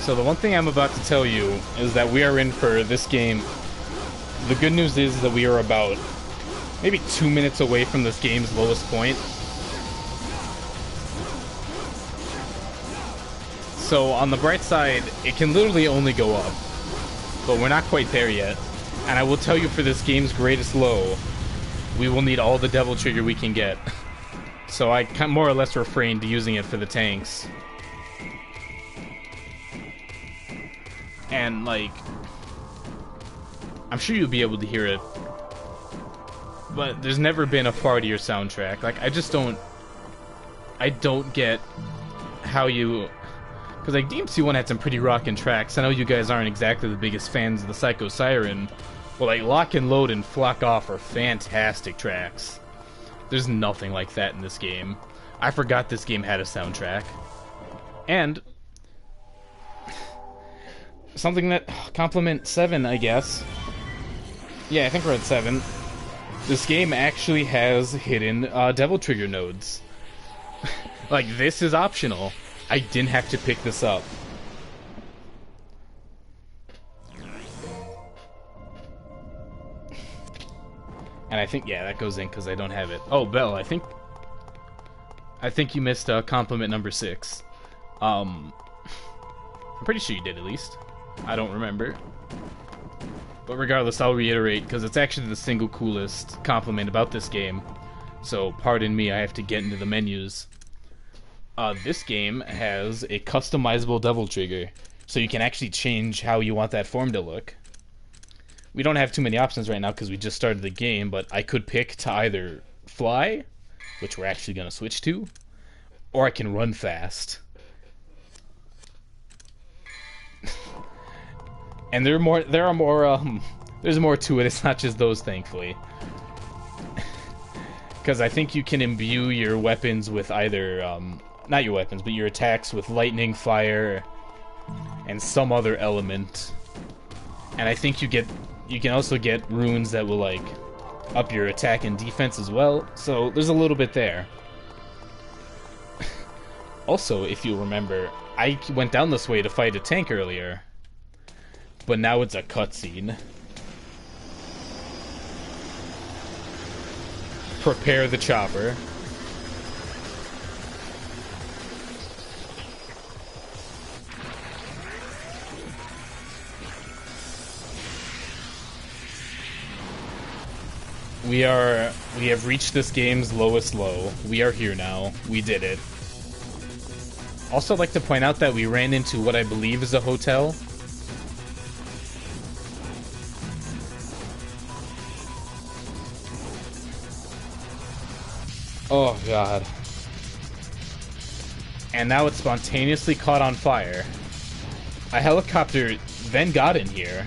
So the one thing I'm about to tell you is that we are in for this game. The good news is that we are about maybe 2 minutes away from this game's lowest point. So on the bright side, it can literally only go up. But we're not quite there yet. And I will tell you, for this game's greatest low, we will need all the Devil Trigger we can get. So I more or less refrained using it for the tanks. And, like, I'm sure you'll be able to hear it, but there's never been a fartier soundtrack. Like, I don't get how you, because, like, DMC 1 had some pretty rockin' tracks. I know you guys aren't exactly the biggest fans of the Psycho Siren, but, like, Lock and Load and Flock Off are fantastic tracks. There's nothing like that in this game. I forgot this game had a soundtrack. And something that Compliment 7, I guess. Yeah, I think we're at 7. This game actually has hidden Devil Trigger nodes. Like, this is optional. I didn't have to pick this up. And I think, yeah, that goes in because I don't have it. Oh, Belle, I think you missed compliment number 6. I'm pretty sure you did, at least. I don't remember. But regardless, I'll reiterate, because it's actually the single coolest compliment about this game. So, pardon me, I have to get into the menus. This game has a customizable Devil Trigger, so you can actually change how you want that form to look. We don't have too many options right now because we just started the game, but I could pick to either fly, which we're actually going to switch to, or I can run fast. And there's more to it. It's not just those, thankfully. Because I think you can imbue your weapons with either, not your weapons, but your attacks with lightning, fire, and some other element. And I think you can also get runes that will, like, up your attack and defense as well. So there's a little bit there. Also, if you remember, I went down this way to fight a tank earlier. But now it's a cutscene. Prepare the chopper. We have reached this game's lowest low. We are here now. We did it. Also, I'd like to point out that we ran into what I believe is a hotel. Oh, God. And now it's spontaneously caught on fire. A helicopter then got in here.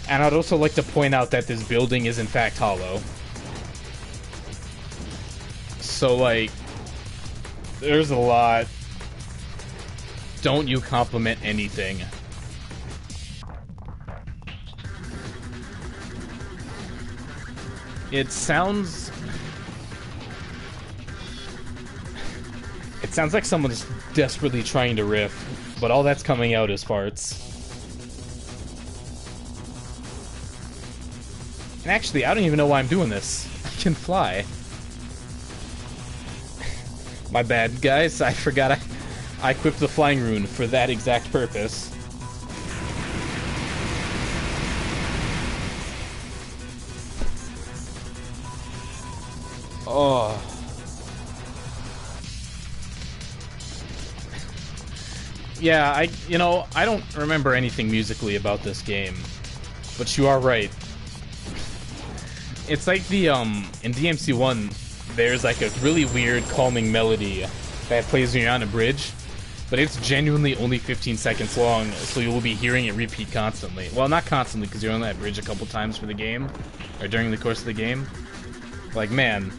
And I'd also like to point out that this building is in fact hollow. So, like, there's a lot. Don't you compliment anything. It sounds... It sounds like someone's desperately trying to riff, but all that's coming out is farts. And actually, I don't even know why I'm doing this. I can fly. My bad, guys. I forgot I equipped the flying rune for that exact purpose. Oh. Yeah, I don't remember anything musically about this game, but you are right. It's like the, in DMC 1, there's like a really weird calming melody that plays when you're on a bridge, but it's genuinely only 15 seconds long, so you will be hearing it repeat constantly. Well, not constantly, because you're on that bridge a couple times for the game, or during the course of the game. Like, man,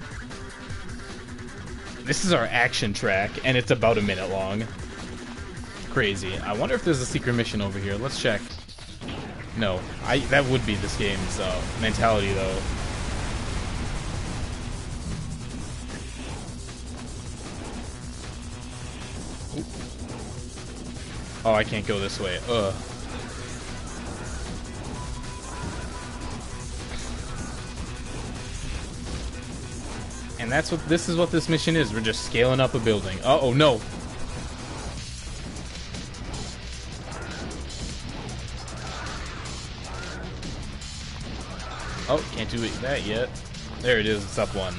this is our action track, and it's about a minute long. Crazy. I wonder if there's a secret mission over here. Let's check. No. That would be this game's mentality, though. Oh, I can't go this way. Ugh. And this is what this mission is. We're just scaling up a building. Uh-oh, no. Oh, can't do that yet. There it is, it's up one.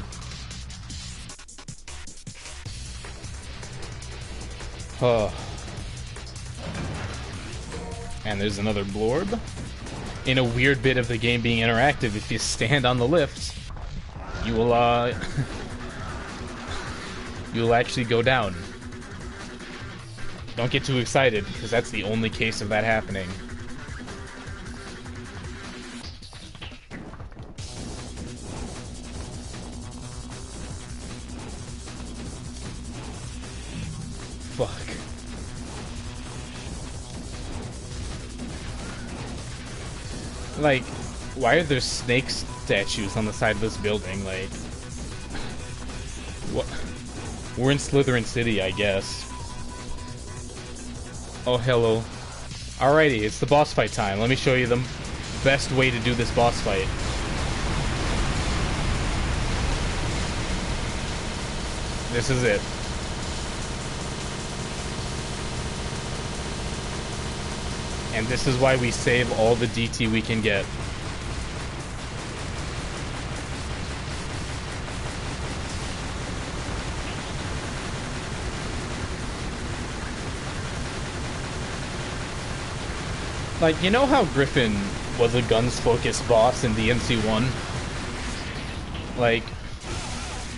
Oh. And there's another blorb. In a weird bit of the game being interactive, if you stand on the lift, you will, you'll actually go down. Don't get too excited, because that's the only case of that happening. Fuck. Like, why are there snake statues on the side of this building? Like, what? We're in Slytherin City, I guess. Oh, hello. Alrighty, it's the boss fight time. Let me show you the best way to do this boss fight. This is it. And this is why we save all the DT we can get. Like, you know how Griffin was a guns-focused boss in DMC 1? Like...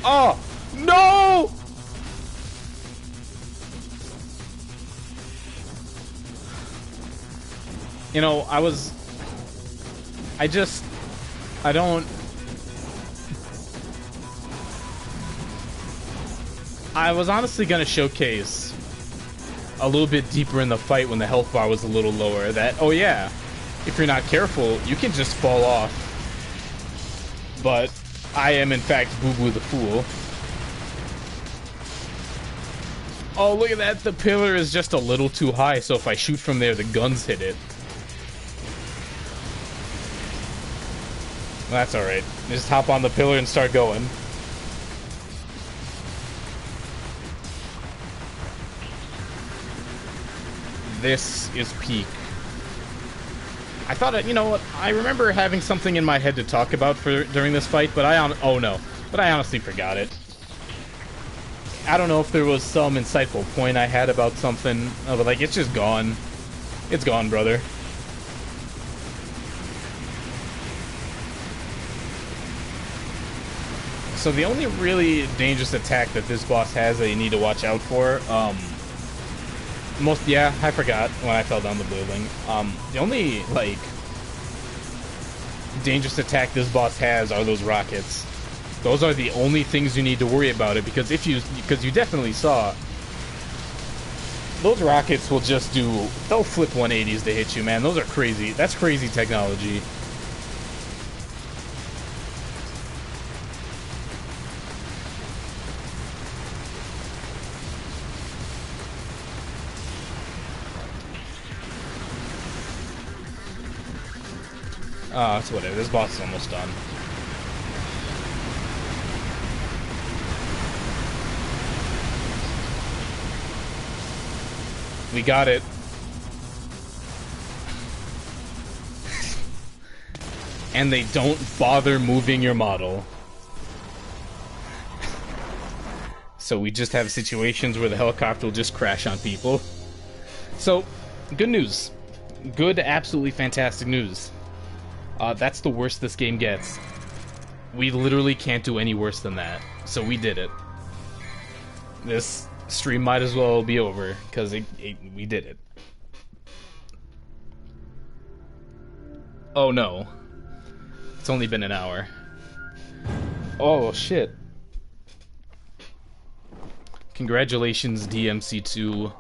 Oh! No! You know, I was honestly gonna showcase a little bit deeper in the fight when the health bar was a little lower that, oh yeah, if you're not careful, you can just fall off. But I am in fact Boo Boo the Fool. Oh, look at that, the pillar is just a little too high, so if I shoot from there, the guns hit it. That's alright. Just hop on the pillar and start going. This is peak. I thought, you know what, I remember having something in my head to talk about during this fight, but I honestly forgot it. I don't know if there was some insightful point I had about something, but like, it's just gone. It's gone, brother. So the only really dangerous attack that this boss has that you need to watch out for, yeah, I forgot when I fell down the building. The only, like, dangerous attack this boss has are those rockets. Those are the only things you need to worry about it, because because you definitely saw, those rockets will just they'll flip 180s to hit you, man. Those are crazy. That's crazy technology. It's whatever. This boss is almost done. We got it. And they don't bother moving your model. So we just have situations where the helicopter will just crash on people. So, good news. Good, absolutely fantastic news. That's the worst this game gets. We literally can't do any worse than that. So we did it. This stream might as well be over, because we did it. Oh no. It's only been an hour. Oh shit. Congratulations, DMC2.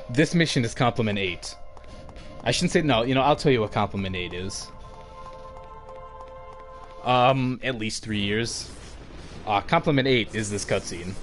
This mission is Compliment 8. I shouldn't say, no, I'll tell you what Compliment 8 is. At least 3 years. Compliment 8 is this cutscene.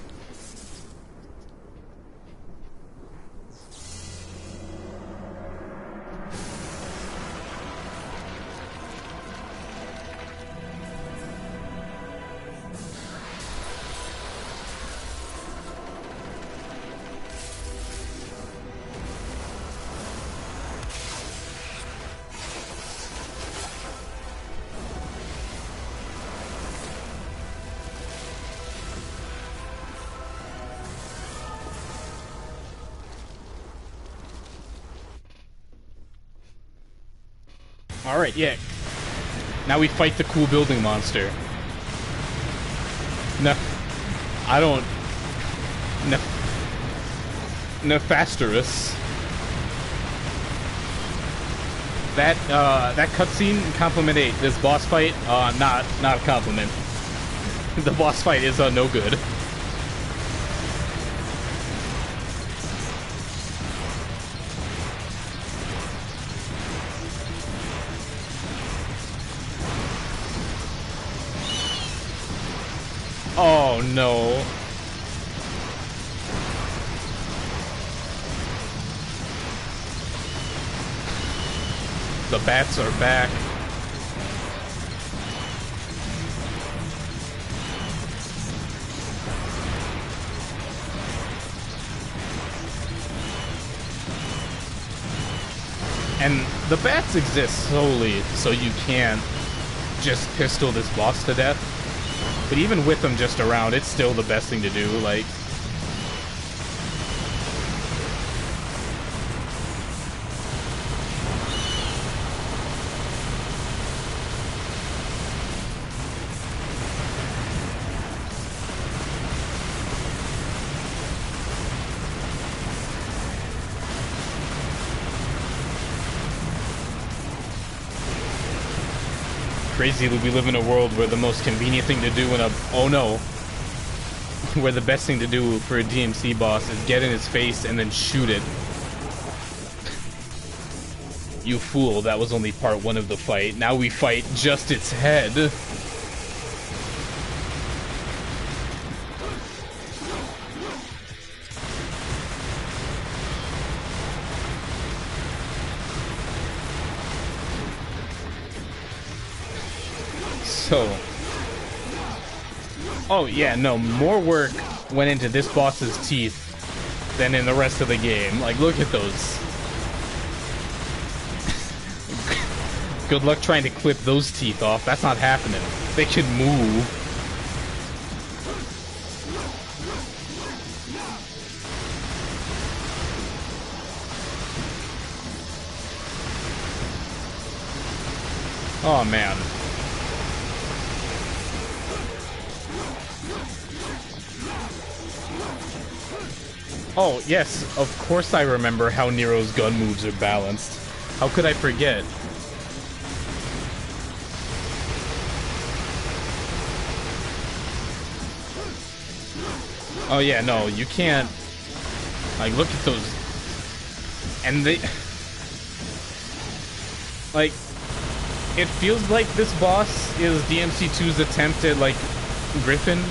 Alright, yeah. Now we fight the cool building monster. No. I don't... No. Nefasterus. That cutscene, Compliment 8. This boss fight, not a compliment. The boss fight is, no good. Oh no. The bats are back. And the bats exist solely so you can't just pistol this boss to death. But even with them just around, it's still the best thing to do, like... Crazy that we live in a world where the most convenient thing to do in a... Oh no. Where the best thing to do for a DMC boss is get in his face and then shoot it. You fool, that was only part 1 of the fight. Now we fight just its head. So, oh yeah, no, more work went into this boss's teeth than in the rest of the game. Like, look at those. Good luck trying to clip those teeth off. That's not happening. They can move. Oh man. Oh, yes, of course I remember how Nero's gun moves are balanced. How could I forget? Oh yeah, no, you can't... Like, look at those... And they... Like, it feels like this boss is DMC2's attempt at, like, Griffin.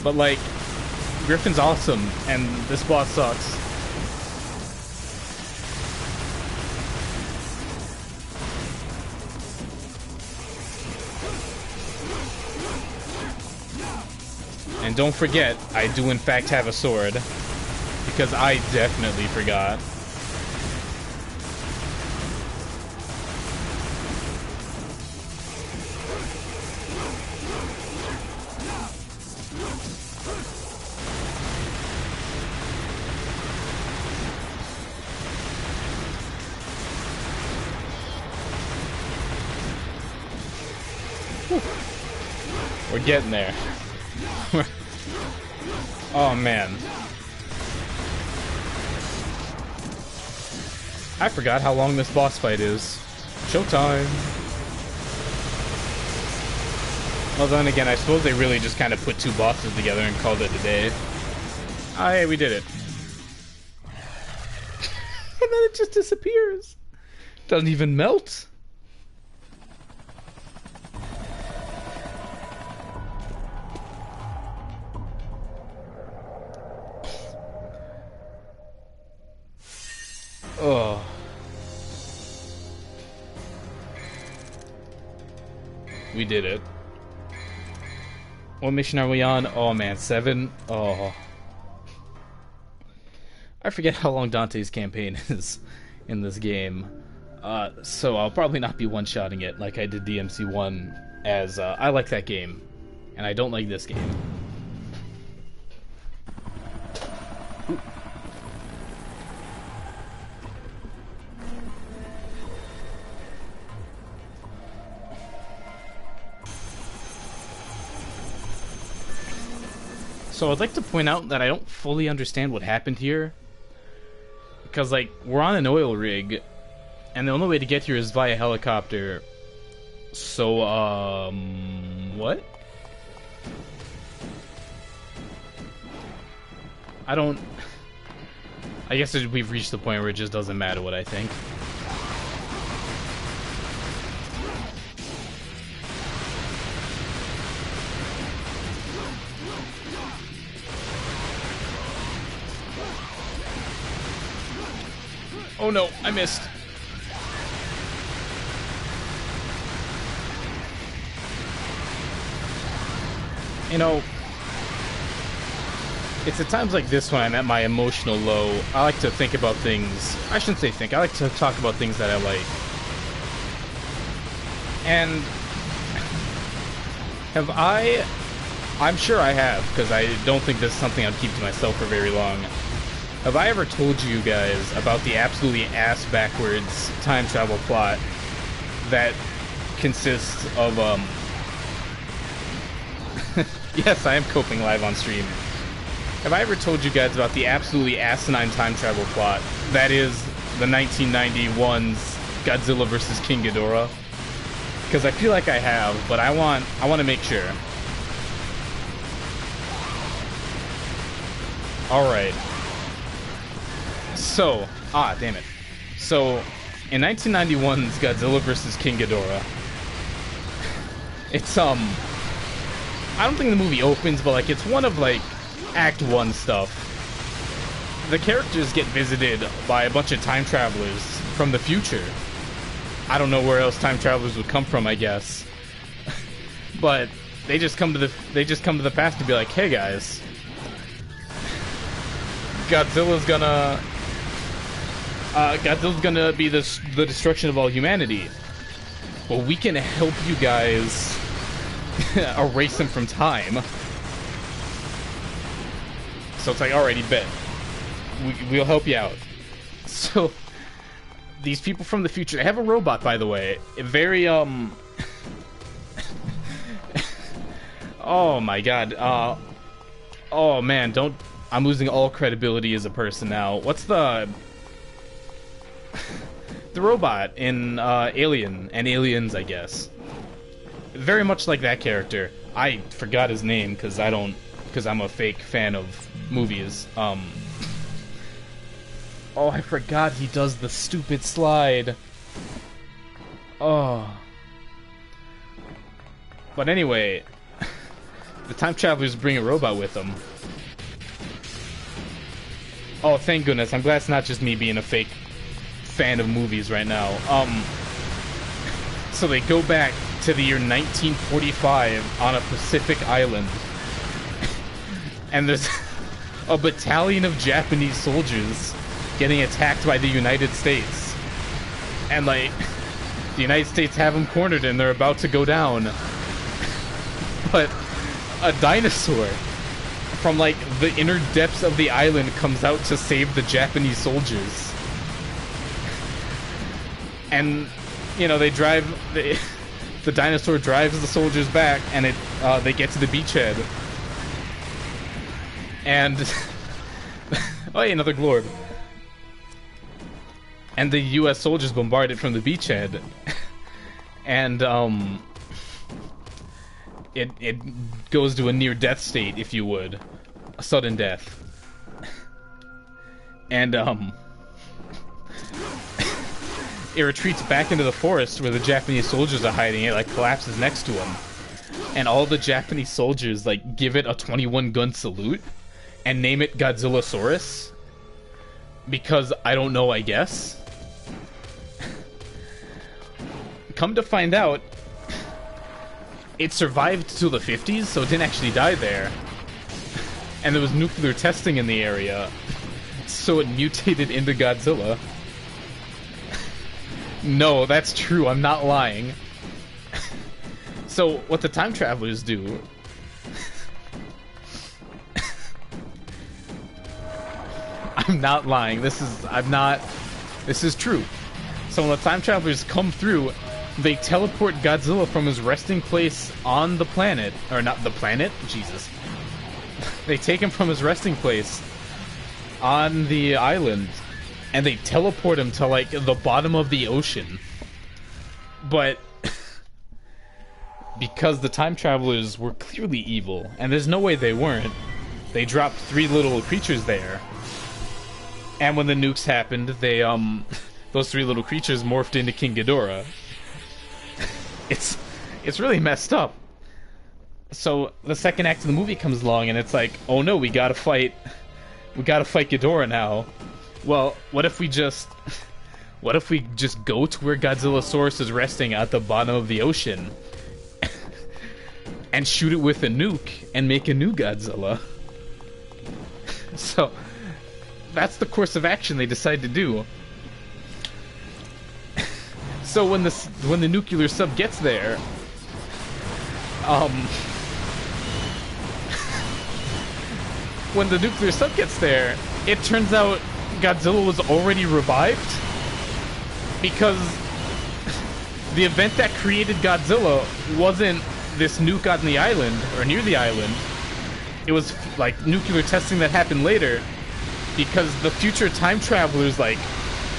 But, like... Griffin's awesome, and this boss sucks. And don't forget, I do in fact have a sword. Because I definitely forgot. We're getting there. Oh man. I forgot how long this boss fight is. Showtime. Well then again, I suppose they really just kind of put two bosses together and called it a day. Ah, hey, we did it. And then it just disappears. Doesn't even melt. Oh. We did it. What mission are we on? Oh man, 7? Oh. I forget how long Dante's campaign is in this game. So I'll probably not be one-shotting it like I did DMC 1, as I like that game, and I don't like this game. So I'd like to point out that I don't fully understand what happened here. Because, like, we're on an oil rig, and the only way to get here is via helicopter. So, what? I guess we've reached the point where it just doesn't matter what I think. Oh no, I missed. You know, it's at times like this when I'm at my emotional low, I like to think about things. I shouldn't say think, I like to talk about things that I like. And I'm sure I have, because I don't think this is something I'd keep to myself for very long. Have I ever told you guys about the absolutely ass-backwards time travel plot that consists of, Yes, I am coping live on stream. Have I ever told you guys about the absolutely asinine time travel plot that is the 1991's Godzilla vs. King Ghidorah? Because I feel like I have, but I want to make sure. Alright. So, damn it. So, in 1991's Godzilla vs. King Ghidorah, it's, I don't think the movie opens, but, like, it's one of, like, Act 1 stuff. The characters get visited by a bunch of time travelers from the future. I don't know where else time travelers would come from, I guess. But they just come to the past to be like, hey guys, Godzilla's gonna be the destruction of all humanity. Well, we can help you guys erase him from time. So it's like, alrighty, bet. We'll help you out. So these people from the future, they have a robot, by the way. A very, oh my god. Oh man, I'm losing all credibility as a person now. What's the robot in Alien and Aliens, I guess. Very much like that character. I forgot his name because I'm a fake fan of movies. Oh, I forgot he does the stupid slide. Oh. But anyway, the time travelers bring a robot with them. Oh, thank goodness. I'm glad it's not just me being a fake fan of movies right now. So they go back to the year 1945 on a Pacific island. and there's a battalion of Japanese soldiers getting attacked by the United States. And, like, the United States have them cornered and they're about to go down. But a dinosaur from, like, the inner depths of the island comes out to save the Japanese soldiers. And, you know, the dinosaur drives the soldiers back, and they get to the beachhead. And oh, hey, another glorb. And the U.S. soldiers bombard it from the beachhead, and it goes to a near-death state, if you would, a sudden death. And it retreats back into the forest where the Japanese soldiers are hiding. It, like, collapses next to them, and all the Japanese soldiers, like, give it a 21-gun salute and name it Godzillasaurus, because I don't know, I guess. Come to find out, it survived till the 50s, so it didn't actually die there. And there was nuclear testing in the area, so it mutated into Godzilla. No, that's true, I'm not lying. So, what the time travelers do... I'm not lying, this is true. So when the time travelers come through, they teleport Godzilla from his resting place on the planet, or not the planet, Jesus. They take him from his resting place on the island, and they teleport him to, like, the bottom of the ocean. But because the time travelers were clearly evil, and there's no way they weren't, they dropped 3 little creatures there. And when the nukes happened, they, those 3 little creatures morphed into King Ghidorah. It's really messed up. So the second act of the movie comes along, and it's like, oh no, we gotta fight Ghidorah now. Well, what if we just go to where Godzillasaurus is resting at the bottom of the ocean and shoot it with a nuke and make a new Godzilla? So that's the course of action they decide to do. So when the nuclear sub gets there, when the nuclear sub gets there, it turns out Godzilla was already revived, because the event that created Godzilla wasn't this nuke on the island, or near the island. It was, like, nuclear testing that happened later, because the future time travelers, like,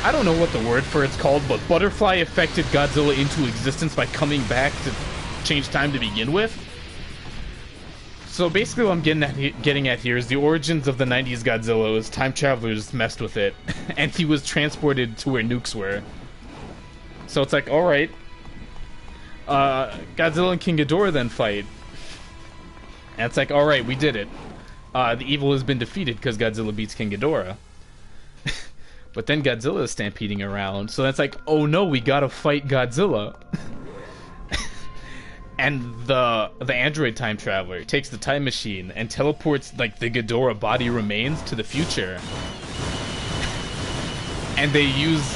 I don't know what the word for it's called, but butterfly affected Godzilla into existence by coming back to change time to begin with. So basically what I'm getting at here is the origins of the 90s Godzilla was time travelers messed with it, and he was transported to where nukes were. So it's like, alright, Godzilla and King Ghidorah then fight. And it's like, alright, we did it. The evil has been defeated because Godzilla beats King Ghidorah. But then Godzilla is stampeding around, so that's like, oh no, we gotta fight Godzilla. And the android time traveler takes the time machine and teleports, like, the Ghidorah body remains to the future. And they use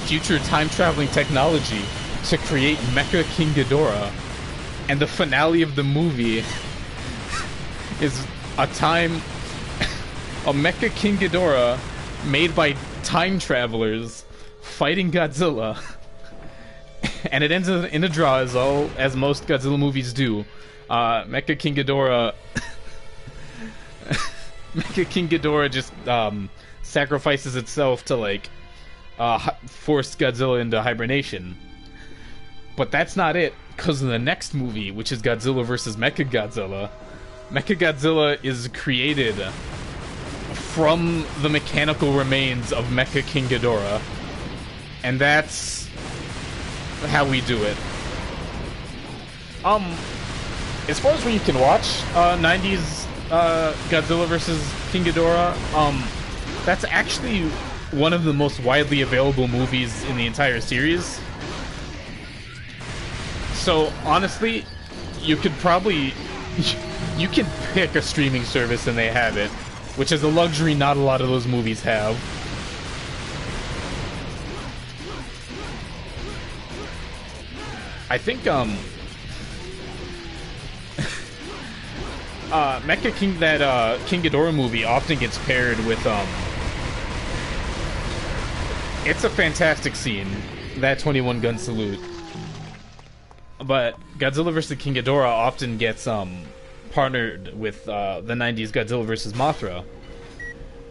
future time traveling technology to create Mecha King Ghidorah. And the finale of the movie is a Mecha King Ghidorah made by time travelers fighting Godzilla. And it ends in a draw, as most Godzilla movies do. Mecha King Ghidorah Mecha King Ghidorah just sacrifices itself to, like, force Godzilla into hibernation. But that's not it, because in the next movie, which is Godzilla vs. Mechagodzilla, Mechagodzilla is created from the mechanical remains of Mecha King Ghidorah. And that's how we do it. As far as when you can watch 90s Godzilla vs. King Ghidorah, that's actually one of the most widely available movies in the entire series. So honestly, you could probably You can pick a streaming service and they have it, which is a luxury not a lot of those movies have. I think Mecha King, that King Ghidorah movie often gets paired with it's a fantastic scene, that 21 gun salute. But Godzilla vs. King Ghidorah often gets partnered with the 90s Godzilla vs. Mothra,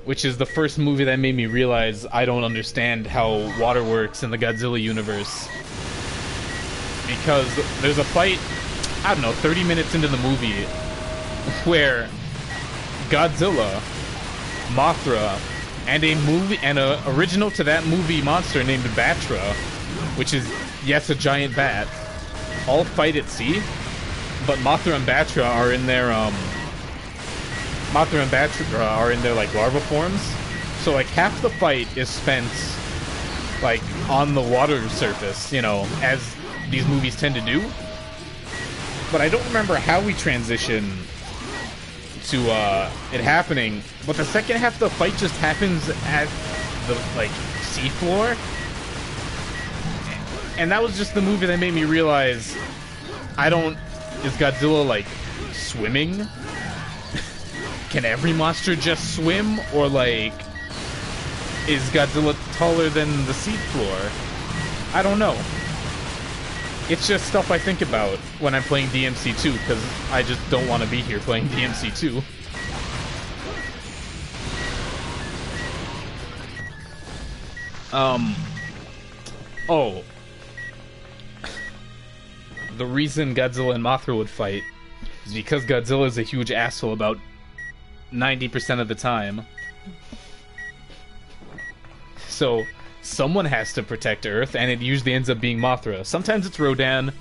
which is the first movie that made me realize I don't understand how water works in the Godzilla universe. Because there's a fight, I don't know, 30 minutes into the movie, where Godzilla, Mothra, and a original to that movie monster named Batra, which is, yes, a giant bat, all fight at sea, but Mothra and Batra are in their like larva forms. So like half the fight is spent like on the water surface, you know, as these movies tend to do. But I don't remember how we transition to it happening. But the second half of the fight just happens at the like seafloor. And that was just the movie that made me realize is Godzilla like swimming? Can every monster just swim? Or like, is Godzilla taller than the seafloor? I don't know. It's just stuff I think about when I'm playing DMC 2, because I just don't want to be here playing DMC 2. Oh. The reason Godzilla and Mothra would fight is because Godzilla is a huge asshole about 90% of the time. So someone has to protect Earth, and it usually ends up being Mothra. Sometimes it's Rodan,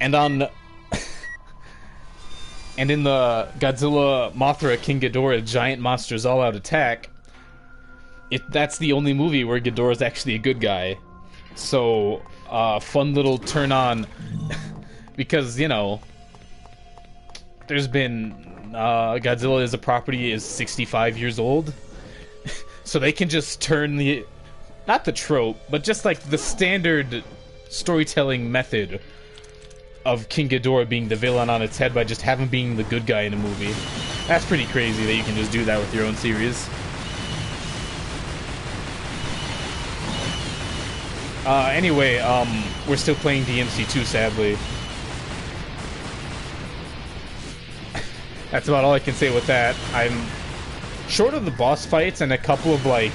and and in the Godzilla, Mothra, King Ghidorah, Giant Monsters All Out Attack, that's the only movie where Ghidorah's actually a good guy. So, fun little turn on, because, you know, there's been, Godzilla as a property is 65 years old, so they can just turn not the trope, but just like the standard storytelling method of King Ghidorah being the villain on its head by just having being the good guy in a movie. That's pretty crazy that you can just do that with your own series. Anyway, we're still playing DMC 2, sadly. That's about all I can say with that. I'm short of the boss fights and a couple of, like,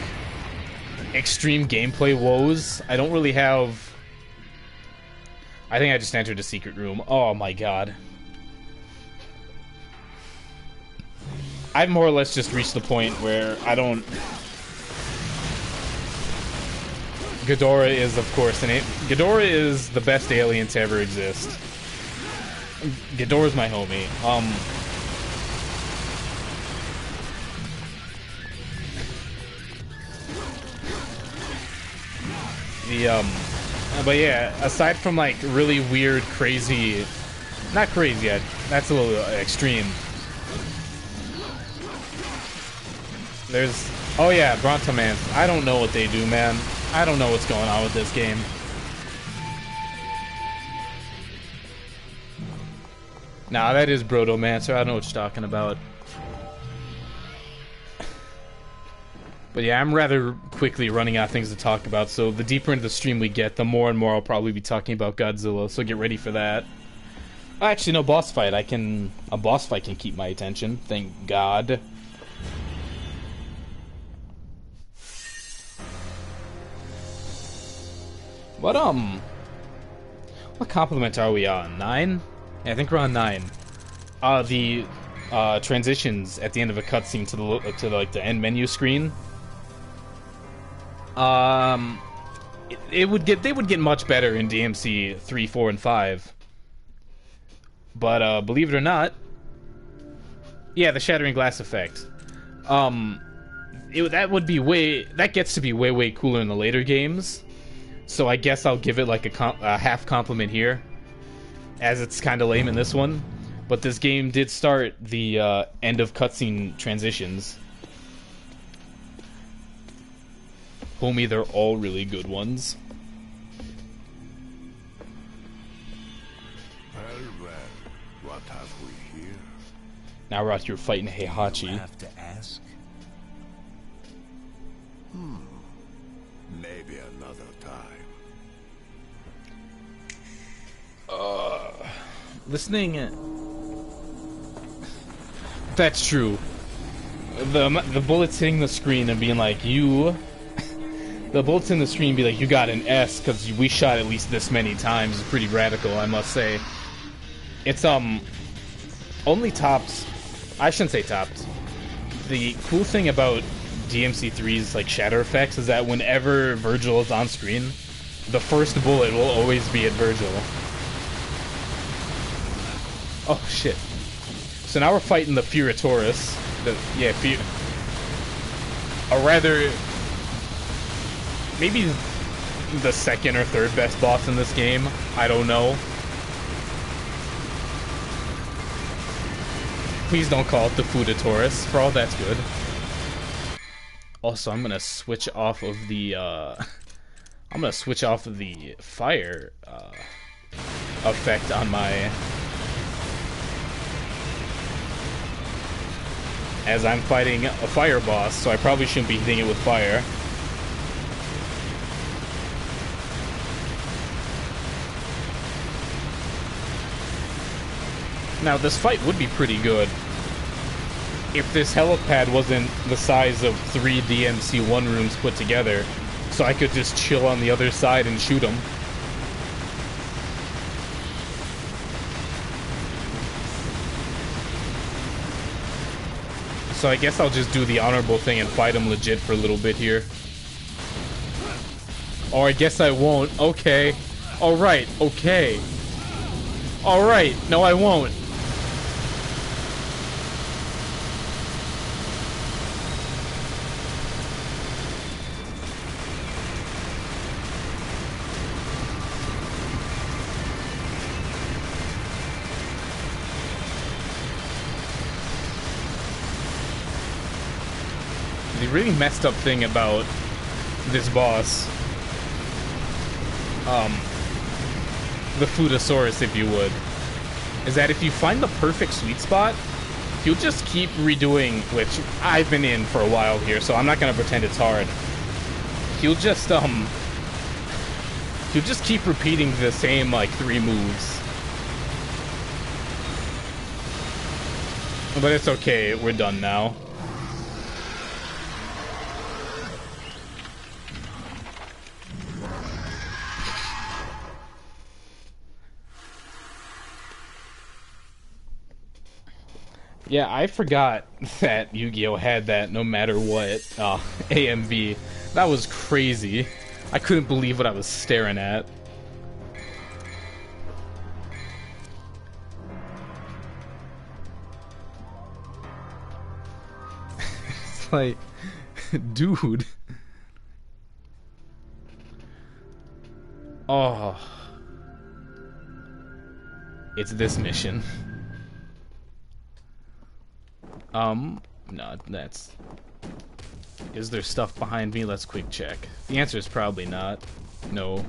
extreme gameplay woes. I don't really have... I think I just entered a secret room. Oh my god. I've more or less just reached the point where I don't... Ghidorah is, of course, Ghidorah is the best alien to ever exist. Ghidorah's my homie. But yeah, aside from like really weird, crazy, not crazy yet, that's a little extreme. There's, oh yeah, Brontomance. I don't know what they do, man. I don't know what's going on with this game. Nah, that is Brotomancer. I don't know what you're talking about. But yeah, I'm rather quickly running out of things to talk about, so the deeper into the stream we get, the more and more I'll probably be talking about Godzilla, so get ready for that. Actually, no, boss fight. A boss fight can keep my attention, thank God. What compliment are we on? 9? Yeah, I think we're on 9. The transitions at the end of a cutscene to the end menu screen. They would get much better in DMC 3, 4, and 5. But believe it or not, yeah, the shattering glass effect. That gets to be way cooler in the later games. So I guess I'll give it like a half compliment here, as it's kind of lame in this one. But this game did start the end of cutscene transitions. Homie, they're all really good ones. Well, what have we here? Now we're out here fighting I Heihachi. have to ask. Maybe another time. Listening... That's true. The bullets hitting the screen and being like, you... The bullets in the screen be like, you got an S because we shot at least this many times is pretty radical, I must say. It's, only topped... I shouldn't say topped. The cool thing about DMC3's, like, shatter effects is that whenever Virgil is on screen, the first bullet will always be at Virgil. Oh, shit. So now we're fighting the Furitoris. Or rather... maybe the second or third best boss in this game. I don't know. Please don't call it the Fudatoris. For all that's good. Also, I'm gonna switch off of the I'm gonna switch off of the fire effect on my, as I'm fighting a fire boss, so I probably shouldn't be hitting it with fire. Now, this fight would be pretty good if this helipad wasn't the size of 3 DMC 1 rooms put together, so I could just chill on the other side and shoot them. So I guess I'll just do the honorable thing and fight him legit for a little bit here. Or I guess I won't. Okay. Alright, okay. Alright, no I won't. The really messed up thing about this boss, the Fudosaurus, if you would, is that if you find the perfect sweet spot, he'll just keep redoing, which I've been in for a while here, so I'm not gonna pretend it's hard. He'll just keep repeating the same, like, 3 moves. But it's okay, we're done now. Yeah, I forgot that Yu-Gi-Oh! Had that no matter what, AMV. That was crazy. I couldn't believe what I was staring at. It's like, dude. Oh. It's this mission. No, that's... Is there stuff behind me? Let's quick check. The answer is probably not. No.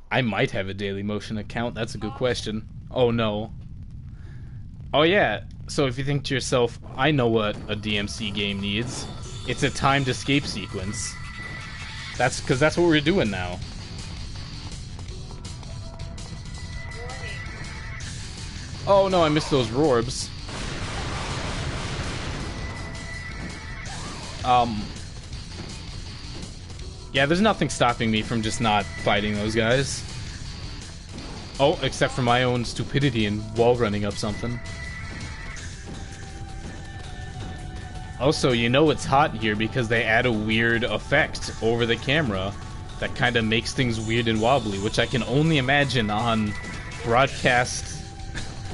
I might have a Dailymotion account. That's a good question. Oh, no. Oh, yeah. So if you think to yourself, I know what a DMC game needs. It's a timed escape sequence. That's because that's what we're doing now. Oh no, I missed those Rorbs. Yeah, there's nothing stopping me from just not fighting those guys. Oh, except for my own stupidity and wall running up something. Also, you know it's hot here because they add a weird effect over the camera that kind of makes things weird and wobbly, which I can only imagine on broadcast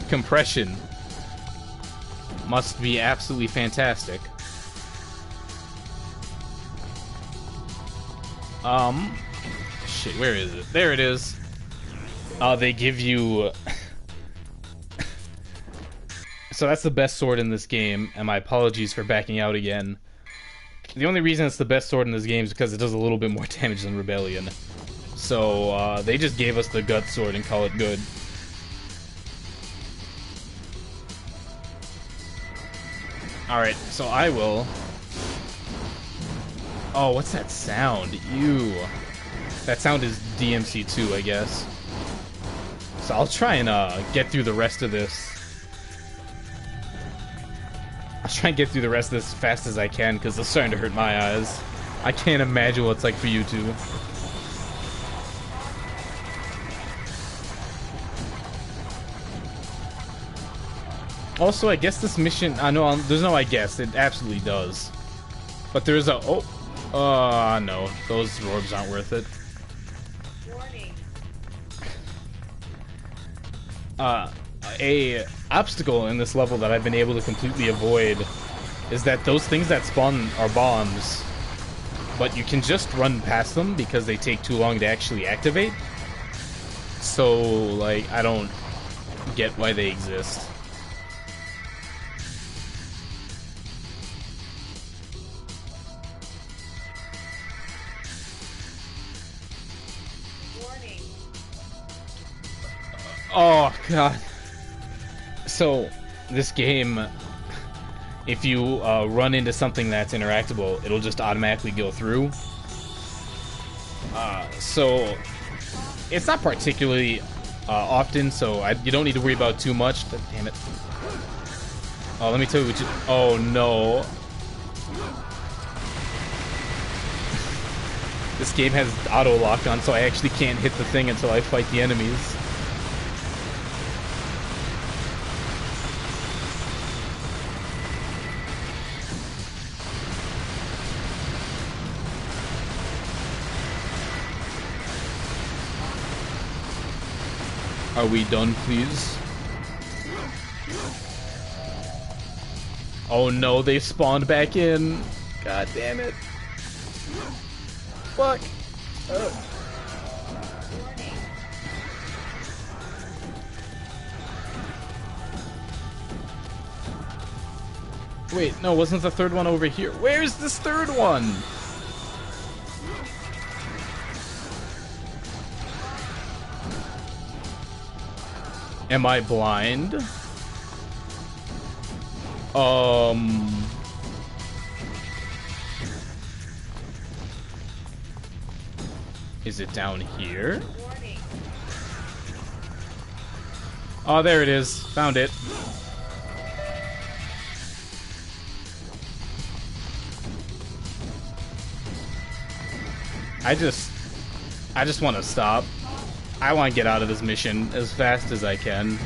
compression must be absolutely fantastic. Shit, where is it? There it is. They give you... So that's the best sword in this game, and my apologies for backing out again. The only reason it's the best sword in this game is because it does a little bit more damage than Rebellion. So, they just gave us the gut sword and call it good. Alright, so I will... Oh, what's that sound? Ew. That sound is DMC 2, I guess. So I'll try and get through the rest of this. I'll try and get through the rest of this as fast as I can, because it's starting to hurt my eyes. I can't imagine what it's like for you two. Also, I guess this mission... no, there's no I guess. It absolutely does. But there's a... Oh, no. Those orbs aren't worth it. Warning. A obstacle in this level that I've been able to completely avoid is that those things that spawn are bombs, but you can just run past them because they take too long to actually activate. So, like, I don't get why they exist. Warning. Oh, God. So, this game, if you run into something that's interactable, it'll just automatically go through. So, it's not particularly often, so you don't need to worry about too much. But, damn it. Oh, let me tell you what you... Oh, no. This game has auto lock on, so I actually can't hit the thing until I fight the enemies. Are we done, please? Oh no, they spawned back in. God damn it. Fuck. Wait, no, wasn't the third one over here? Where's this third one? Am I blind? Is it down here? Warning. Oh, there it is. Found it. I just want to stop. I want to get out of this mission as fast as I can.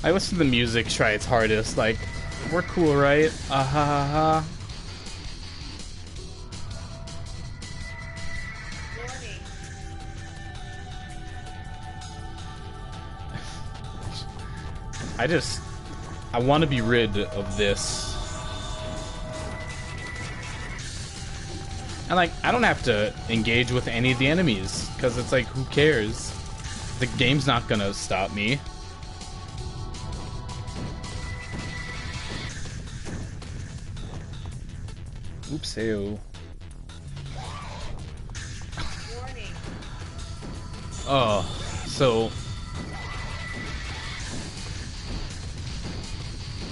I listen to the music, try its hardest, like, we're cool, right? Ah ha ha ha. Warning. I want to be rid of this. And, like, I don't have to engage with any of the enemies, because it's like, who cares? The game's not gonna stop me. Oops, hey-oh. Warning. Oh, so...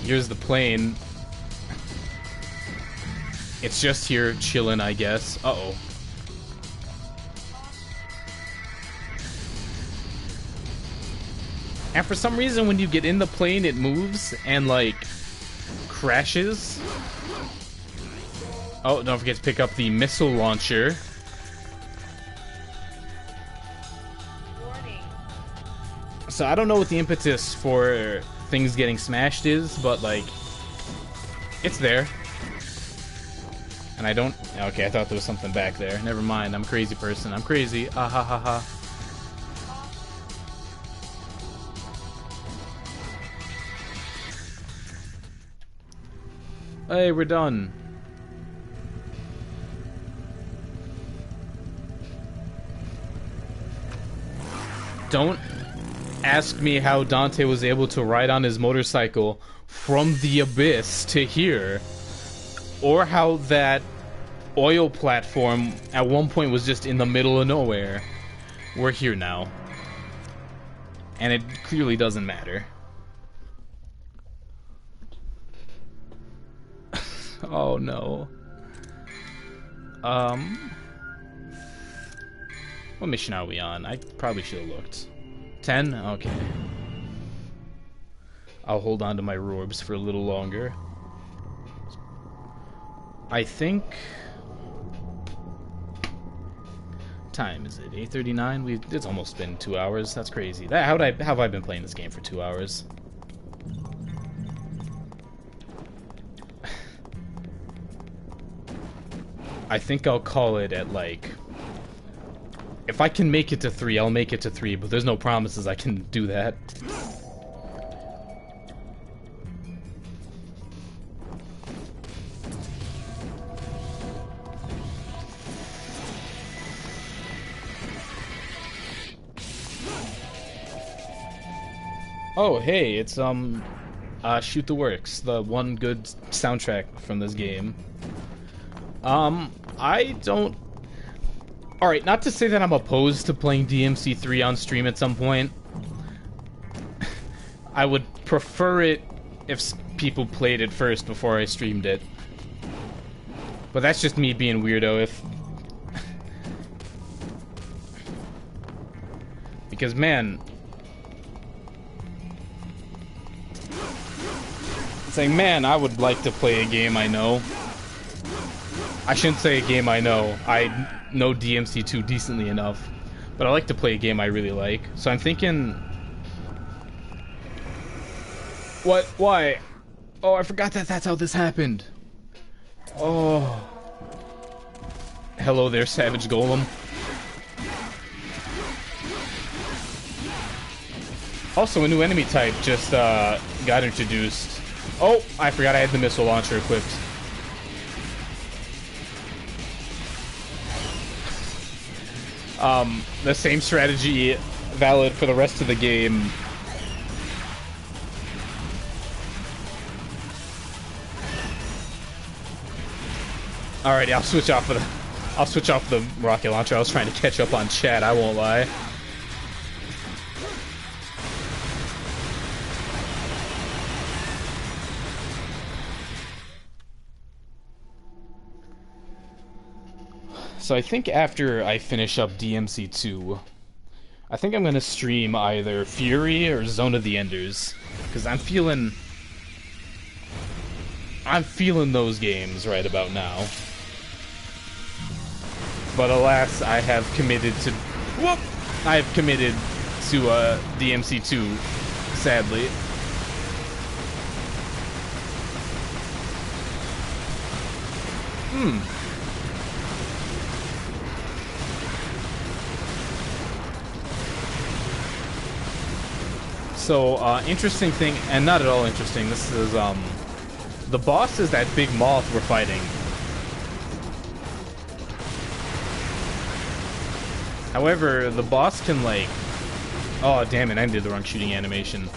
Here's the plane. It's just here chilling, I guess. Uh-oh. And for some reason, when you get in the plane, it moves and, like, crashes. Oh, don't forget to pick up the missile launcher. Warning. So I don't know what the impetus for things getting smashed is, but, like, it's there. And I don't... Okay, I thought there was something back there. Never mind, I'm a crazy person. I'm crazy. Ah ha ha ha. Hey, we're done. Don't ask me how Dante was able to ride on his motorcycle from the abyss to here, or how that oil platform at one point was just in the middle of nowhere. We're here now. And it clearly doesn't matter. Oh no. What mission are we on? I probably should have looked. 10? Okay. I'll hold on to my rorbs for a little longer. I think... time is it? 8:39? It's almost been 2 hours. That's crazy. How have I been playing this game for 2 hours? I think I'll call it at, like... if I can make it to 3, I'll make it to 3, but there's no promises I can do that. Oh, hey, it's, Shoot the Works, the one good soundtrack from this game. I don't... Alright, not to say that I'm opposed to playing DMC 3 on stream at some point. I would prefer it if people played it first before I streamed it. But that's just me being weirdo. Because, man... it's like, man, I would like to play a game I know. I shouldn't say a game I know. I know DMC 2 decently enough. But I like to play a game I really like. So I'm thinking... what? Why? Oh, I forgot that that's how this happened. Oh. Hello there, Savage Golem. Also, a new enemy type just got introduced. Oh, I forgot I had the missile launcher equipped. The same strategy valid for the rest of the game. Alrighty, I'll switch off the rocket launcher. I was trying to catch up on chat, I won't lie. So I think after I finish up DMC 2, I think I'm gonna stream either Fury or Zone of the Enders, because I'm feeling those games right about now. But alas, I have committed to DMC 2, sadly. So, interesting thing, and not at all interesting, this is, the boss is that big moth we're fighting. However, the boss can, like... oh, damn it, I did the wrong shooting animation.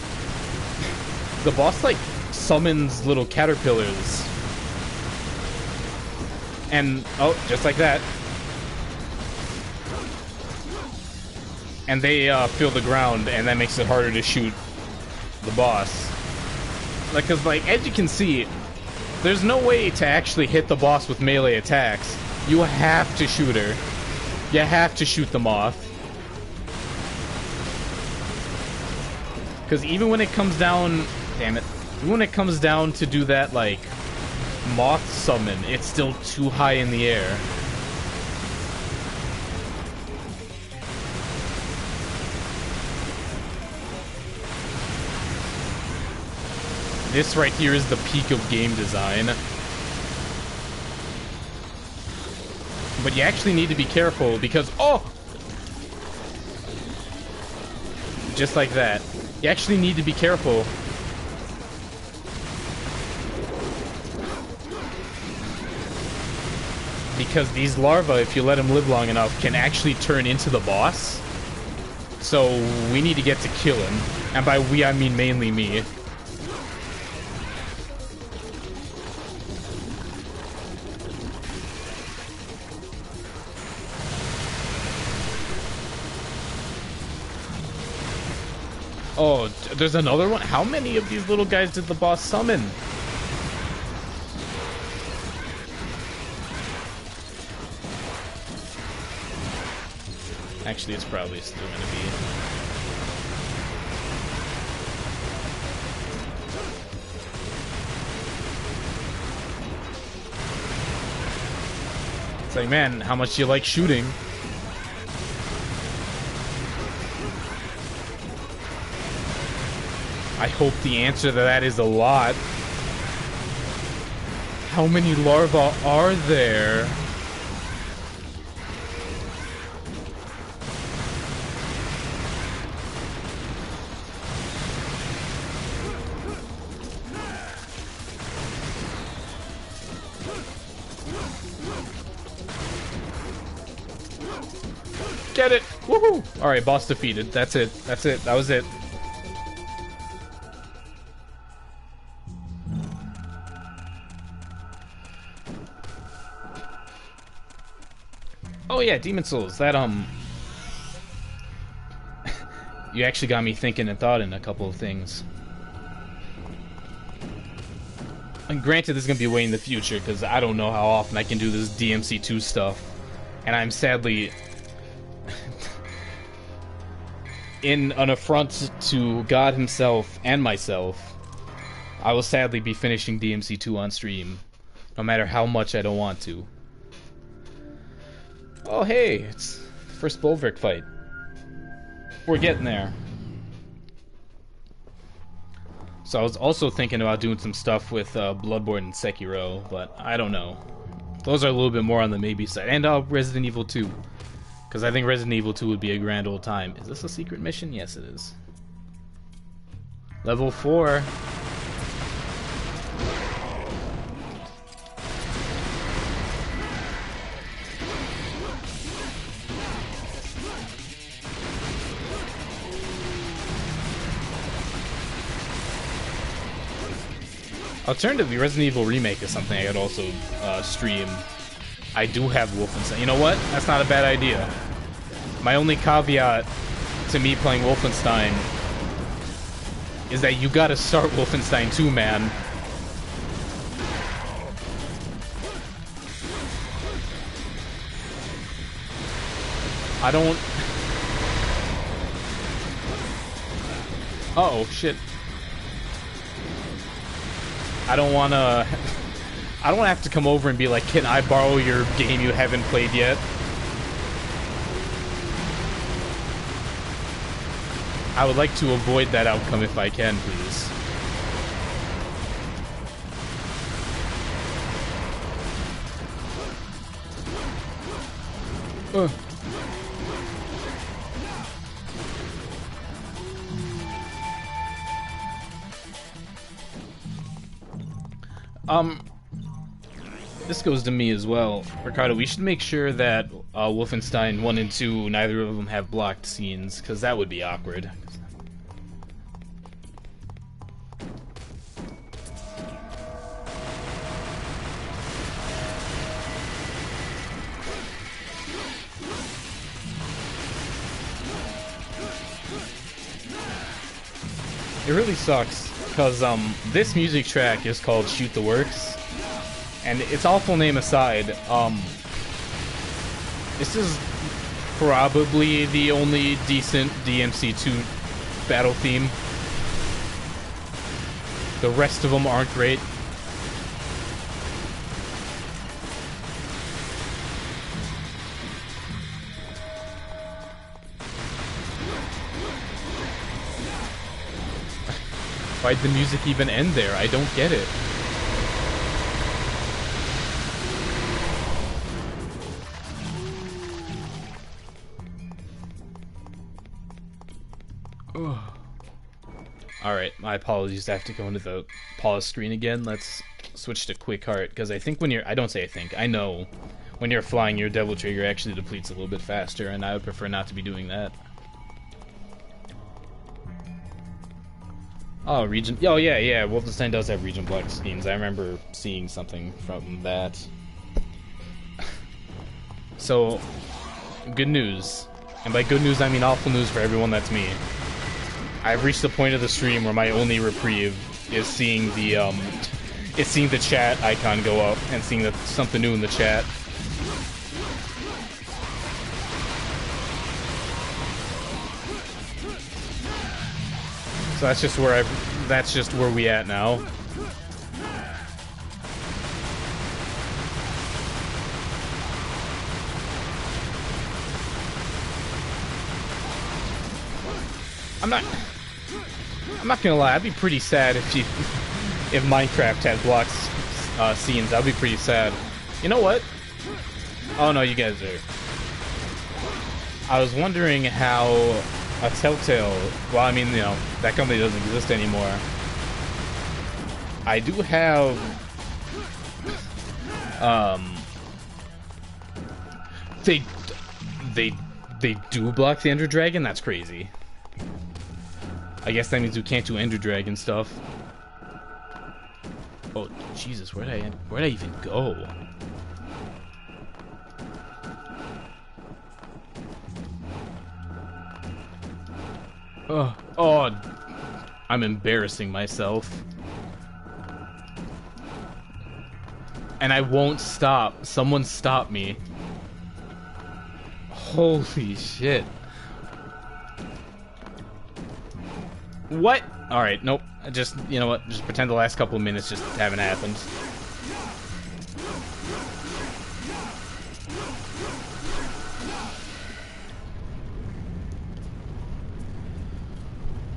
The boss, like, summons little caterpillars. And, oh, just like that. And they fill the ground, and that makes it harder to shoot the boss. Like, cause like, as you can see, there's no way to actually hit the boss with melee attacks. You have to shoot her. You have to shoot the moth. Cause even when it comes down, damn it, even when it comes down to do that, like, moth summon, it's still too high in the air. This right here is the peak of game design. But you actually need to be careful because... oh! Just like that. You actually need to be careful. Because these larvae, if you let them live long enough, can actually turn into the boss. So we need to get to killing, and by we I mean mainly me. Oh, there's another one? How many of these little guys did the boss summon? Actually, it's probably still gonna be. It's like, man, how much do you like shooting? I hope the answer to that is a lot. How many larvae are there? Get it! Woohoo! Alright, boss defeated. That's it. That's it. That was it. Oh yeah, Demon Souls. That, you actually got me thinking and thought in a couple of things. And granted, this is going to be way in the future, because I don't know how often I can do this DMC 2 stuff. And I'm sadly... in an affront to God himself and myself, I will sadly be finishing DMC 2 on stream, no matter how much I don't want to. Oh hey, it's the first Bulwark fight. We're getting there. So I was also thinking about doing some stuff with Bloodborne and Sekiro, but I don't know. Those are a little bit more on the maybe side. And Resident Evil 2. Because I think Resident Evil 2 would be a grand old time. Is this a secret mission? Yes, it is. Level 4. Alternatively, Resident Evil Remake is something I could also stream. I do have Wolfenstein. You know what? That's not a bad idea. My only caveat to me playing Wolfenstein is that you gotta start Wolfenstein 2, man. I don't... Uh-oh, shit. I don't wanna... I don't have to come over and be like, can I borrow your game you haven't played yet? I would like to avoid that outcome if I can, please. This goes to me as well. Ricardo, we should make sure that Wolfenstein 1 and 2, neither of them have blocked scenes, because that would be awkward. It really sucks, because this music track is called Shoot the Works. And its awful name aside, this is probably the only decent DMC2 battle theme. The rest of them aren't great. Why'd the music even end there? I don't get it. Alright, my apologies. I have to go into the pause screen again. Let's switch to Quick Heart, because I think when you're... I don't say I think. I know when you're flying, your Devil Trigger actually depletes a little bit faster, and I would prefer not to be doing that. Oh, region. Oh, yeah, yeah. Wolfenstein does have region block schemes. I remember seeing something from that. So, good news. And by good news, I mean awful news for everyone that's me. I've reached the point of the stream where my only reprieve is seeing the chat icon go up and seeing that something new in the chat. So that's just where we at now. I'm not gonna lie, I'd be pretty sad if Minecraft had blocked scenes. I'd be pretty sad. You know what? Oh no, you guys are. I was wondering how a Telltale. Well, I mean, you know, that company doesn't exist anymore. I do have. They do block the Ender Dragon. That's crazy. I guess that means we can't do Ender Dragon stuff. Oh Jesus, where'd I even go? Oh, I'm embarrassing myself. And I won't stop. Someone stop me. Holy shit. What? Alright, nope. Just, you know what? Just pretend the last couple of minutes just haven't happened.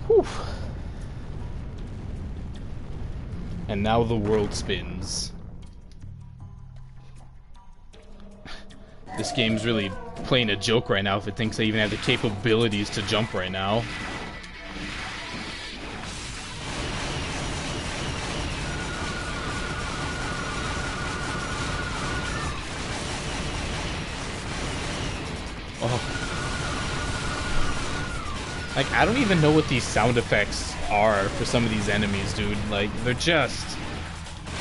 Whew. And now the world spins. This game's really playing a joke right now if it thinks I even have the capabilities to jump right now. Like, I don't even know what these sound effects are for some of these enemies, dude. Like, they're just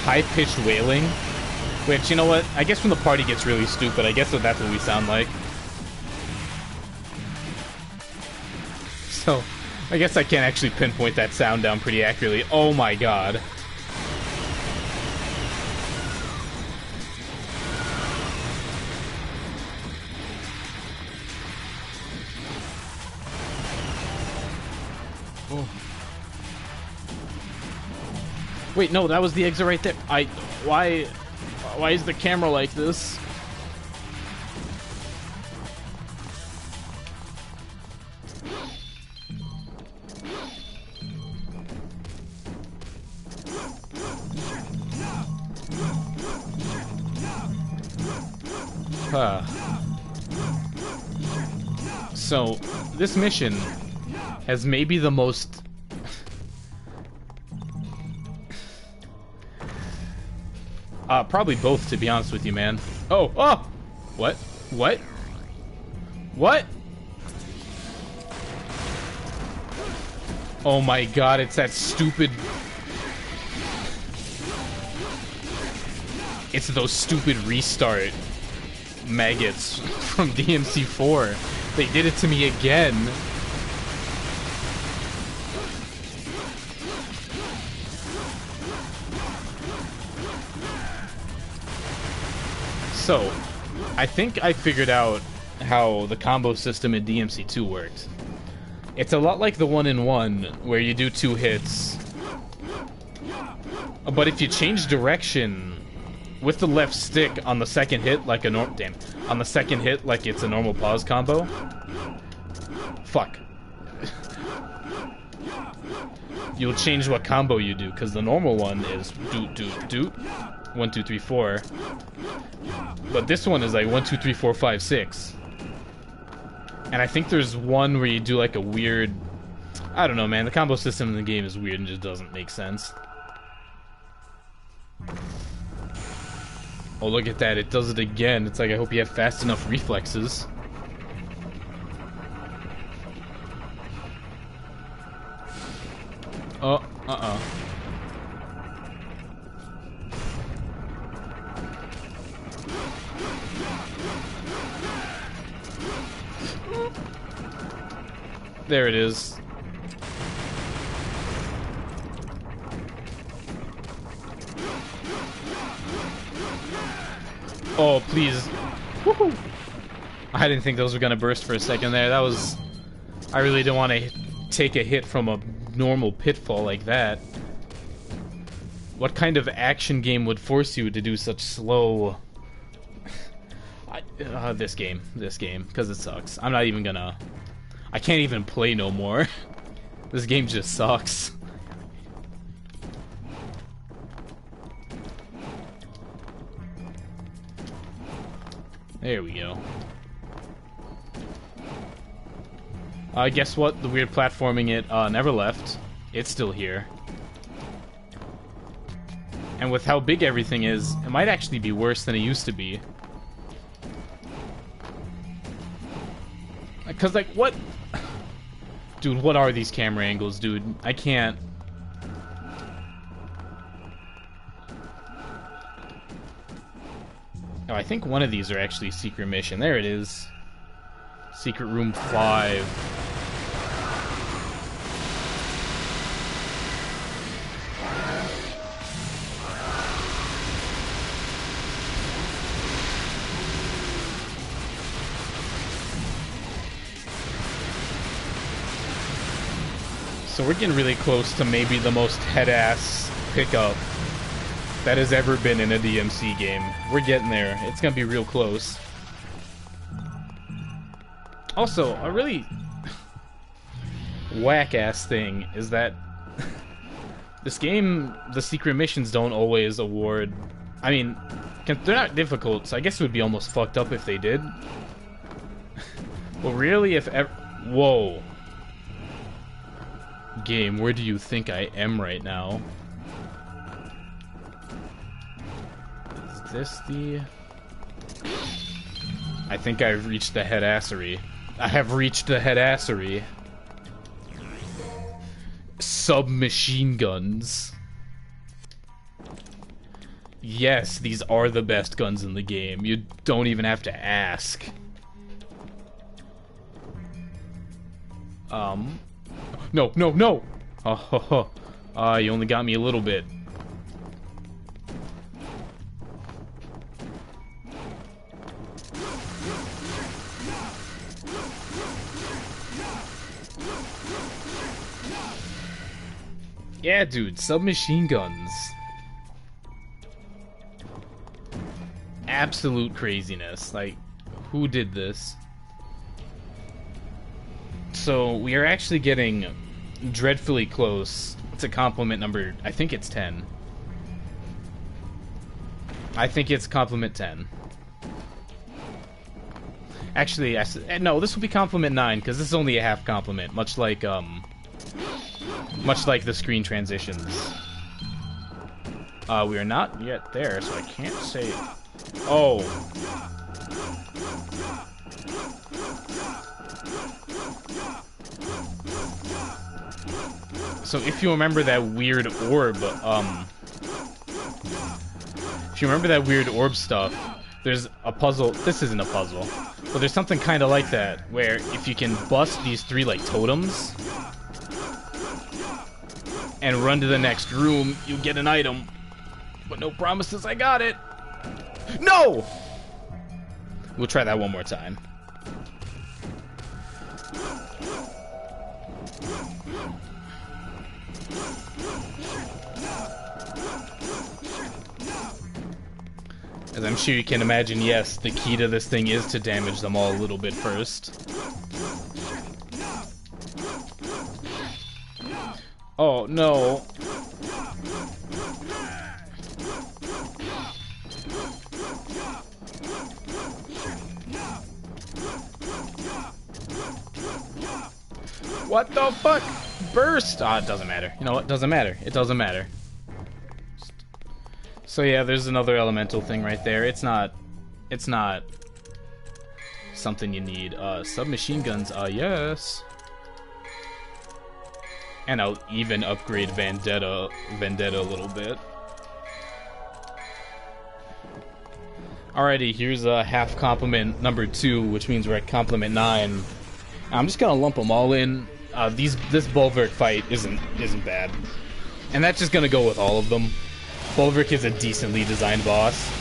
high-pitched wailing. Which, you know what? I guess when the party gets really stupid, I guess that's what we sound like. So, I guess I can't actually pinpoint that sound down pretty accurately. Oh my god. Wait, no, that was the exit right there. Why is the camera like this? So, this mission has maybe the most... probably both, to be honest with you, man. Oh! What? What? What? Oh my god, it's that stupid... It's those stupid restart maggots from DMC 4. They did it to me again. So, I think I figured out how the combo system in DMC 2 worked. It's a lot like the 1-in-1, where you do 2 hits. But if you change direction with the left stick on the second hit, like a on the second hit, like it's a normal pause combo. Fuck. You'll change what combo you do, because the normal one is doot doot doot. 1, 2, 3, 4. But this one is like 1, 2, 3, 4, 5, 6. And I think there's one where you do like a weird... I don't know, man. The combo system in the game is weird and just doesn't make sense. Oh, look at that. It does it again. It's like, I hope you have fast enough reflexes. Oh. Uh-uh. There it is. Oh, please. Woohoo! I didn't think those were gonna burst for a second there. That was... I really didn't want to take a hit from a normal pitfall like that. What kind of action game would force you to do such slow... this game, because it sucks. I'm not even gonna... I can't even play no more. This game just sucks. There we go. Guess what? The weird platforming it never left. It's still here. And with how big everything is, it might actually be worse than it used to be. Because, like, what... Dude, what are these camera angles, dude? I can't... Oh, I think one of these are actually secret mission. There it is. Secret room 5. So we're getting really close to maybe the most head-ass pickup that has ever been in a DMC game. We're getting there. It's gonna be real close. Also, a really whack-ass thing is that this game, the secret missions don't always award... I mean, they're not difficult, so I guess it would be almost fucked up if they did. Well, really, if ever... Whoa. Game, where do you think I am right now? Is this the... I think I've reached the headassery. I have reached the headassery. Submachine guns. Yes, these are the best guns in the game. You don't even have to ask. No, no, no! Oh, ho, ho. You only got me a little bit. Yeah, dude, submachine guns. Absolute craziness. Like, who did this? So, we are actually getting dreadfully close to compliment number... I think it's 10. I think it's compliment 10. Actually, no, this will be compliment 9, because this is only a half compliment, much like the screen transitions. We are not yet there, so I can't say... Oh. So if you remember that weird orb, if you remember that weird orb stuff, there's a puzzle. This isn't a puzzle, but there's something kind of like that, where if you can bust these 3, like, totems and run to the next room, you get an item. But no promises I got it. No! We'll try that one more time. As I'm sure you can imagine, yes, the key to this thing is to damage them all a little bit first. Oh, no. What the fuck? Burst! Ah, it doesn't matter. You know what? Doesn't matter. It doesn't matter. So yeah, there's another elemental thing right there. It's not something you need. Submachine guns, yes. And I'll even upgrade Vendetta a little bit. Alrighty, here's a half complement number 2, which means we're at complement 9. I'm just gonna lump them all in. This Bulwark fight isn't bad, and that's just gonna go with all of them. Bulwark is a decently designed boss.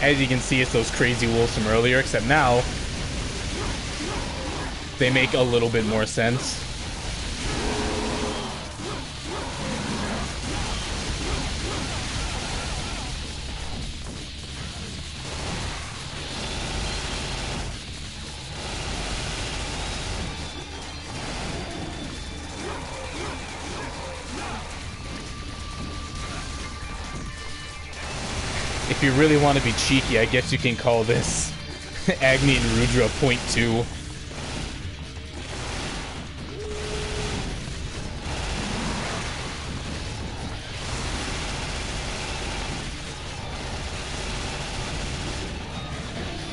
As you can see, it's those crazy wolves from earlier, except now they make a little bit more sense. If you really want to be cheeky, I guess you can call this Agni and Rudra .2.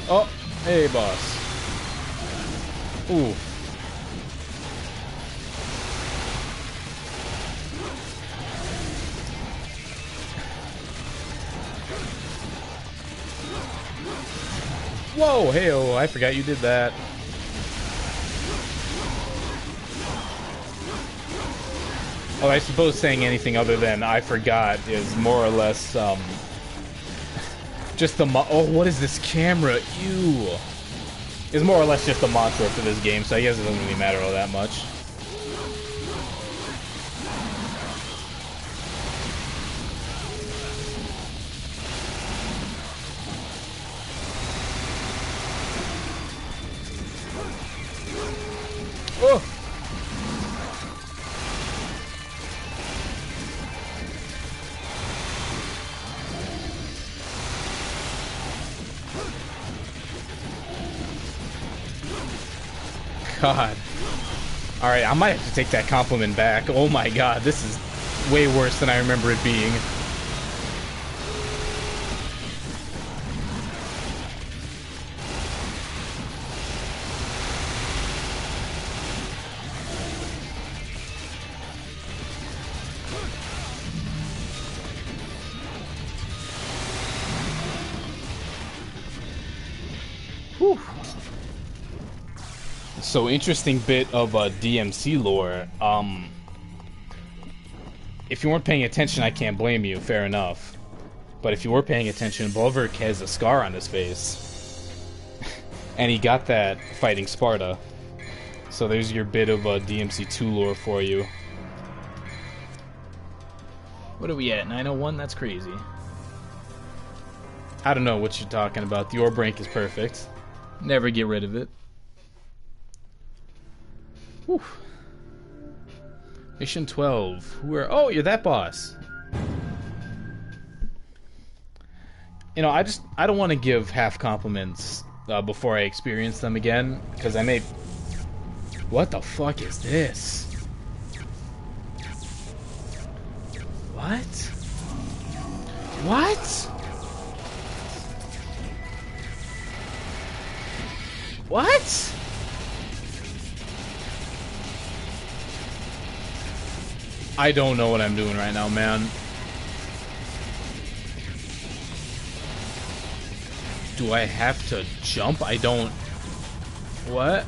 Oh, hey, boss. Ooh. Whoa, hey-oh, I forgot you did that. Oh, I suppose saying anything other than I forgot is more or less, just the oh, what is this camera? Ew. Is more or less just the mantra for this game, so I guess it doesn't really matter all that much. Oh! God. Alright, I might have to take that compliment back. Oh my god, this is way worse than I remember it being. Whew. So, interesting bit of DMC lore. If you weren't paying attention, I can't blame you, fair enough. But if you were paying attention, Bulwark has a scar on his face. And he got that fighting Sparta. So there's your bit of DMC 2 lore for you. What are we at? 901? That's crazy. I don't know what you're talking about. The orb rank is perfect. Never get rid of it. Whew. Mission 12. Who are... Oh, you're that boss. You know, I don't want to give half compliments before I experience them again, because I may... What the fuck is this? What? What? What? I don't know what I'm doing right now, man. Do I have to jump? I don't... What?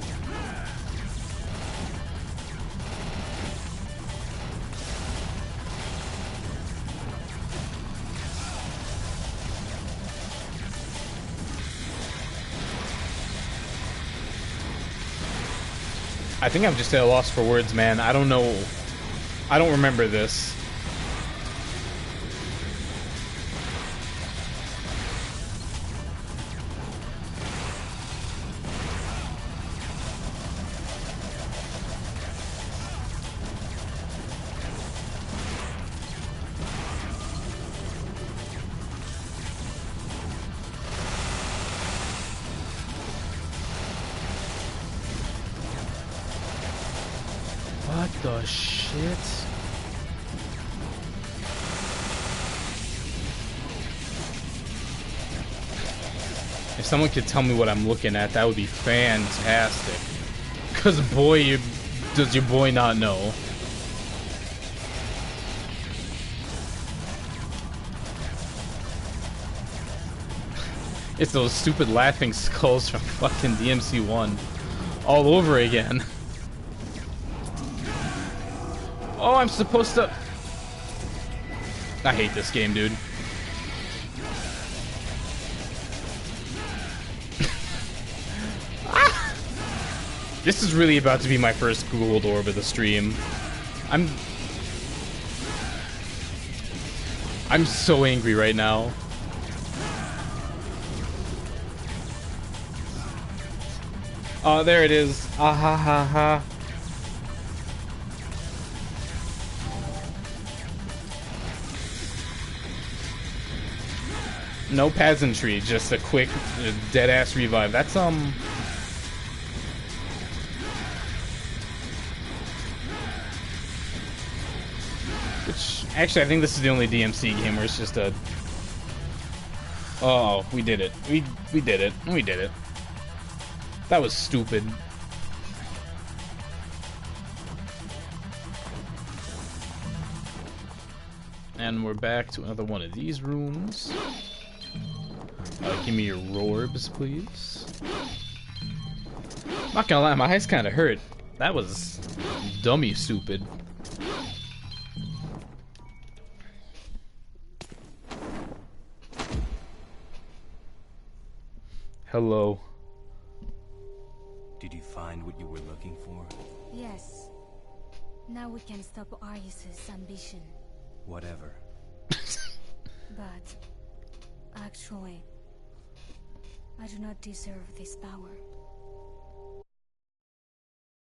I think I'm just at a loss for words, man. I don't know. I don't remember this. What the shit? If someone could tell me what I'm looking at, that would be fantastic. Cause boy, does your boy not know. It's those stupid laughing skulls from fucking DMC 1 all over again. Oh, I'm supposed to... I hate this game, dude. Ah! This is really about to be my first Googled orb of the stream. I'm so angry right now. Oh, there it is. Ah ha ha ha. No peasantry, just a quick dead ass revive. That's which actually I think this is the only DMC game where it's just a... Oh, we did it. We did it. We did it. That was stupid. And we're back to another one of these rooms. Give me your orbs, please. Not gonna lie, my eyes kind of hurt. That was dummy stupid. Hello. Did you find what you were looking for? Yes. Now we can stop Arius's ambition. Whatever. But actually, I do not deserve this power.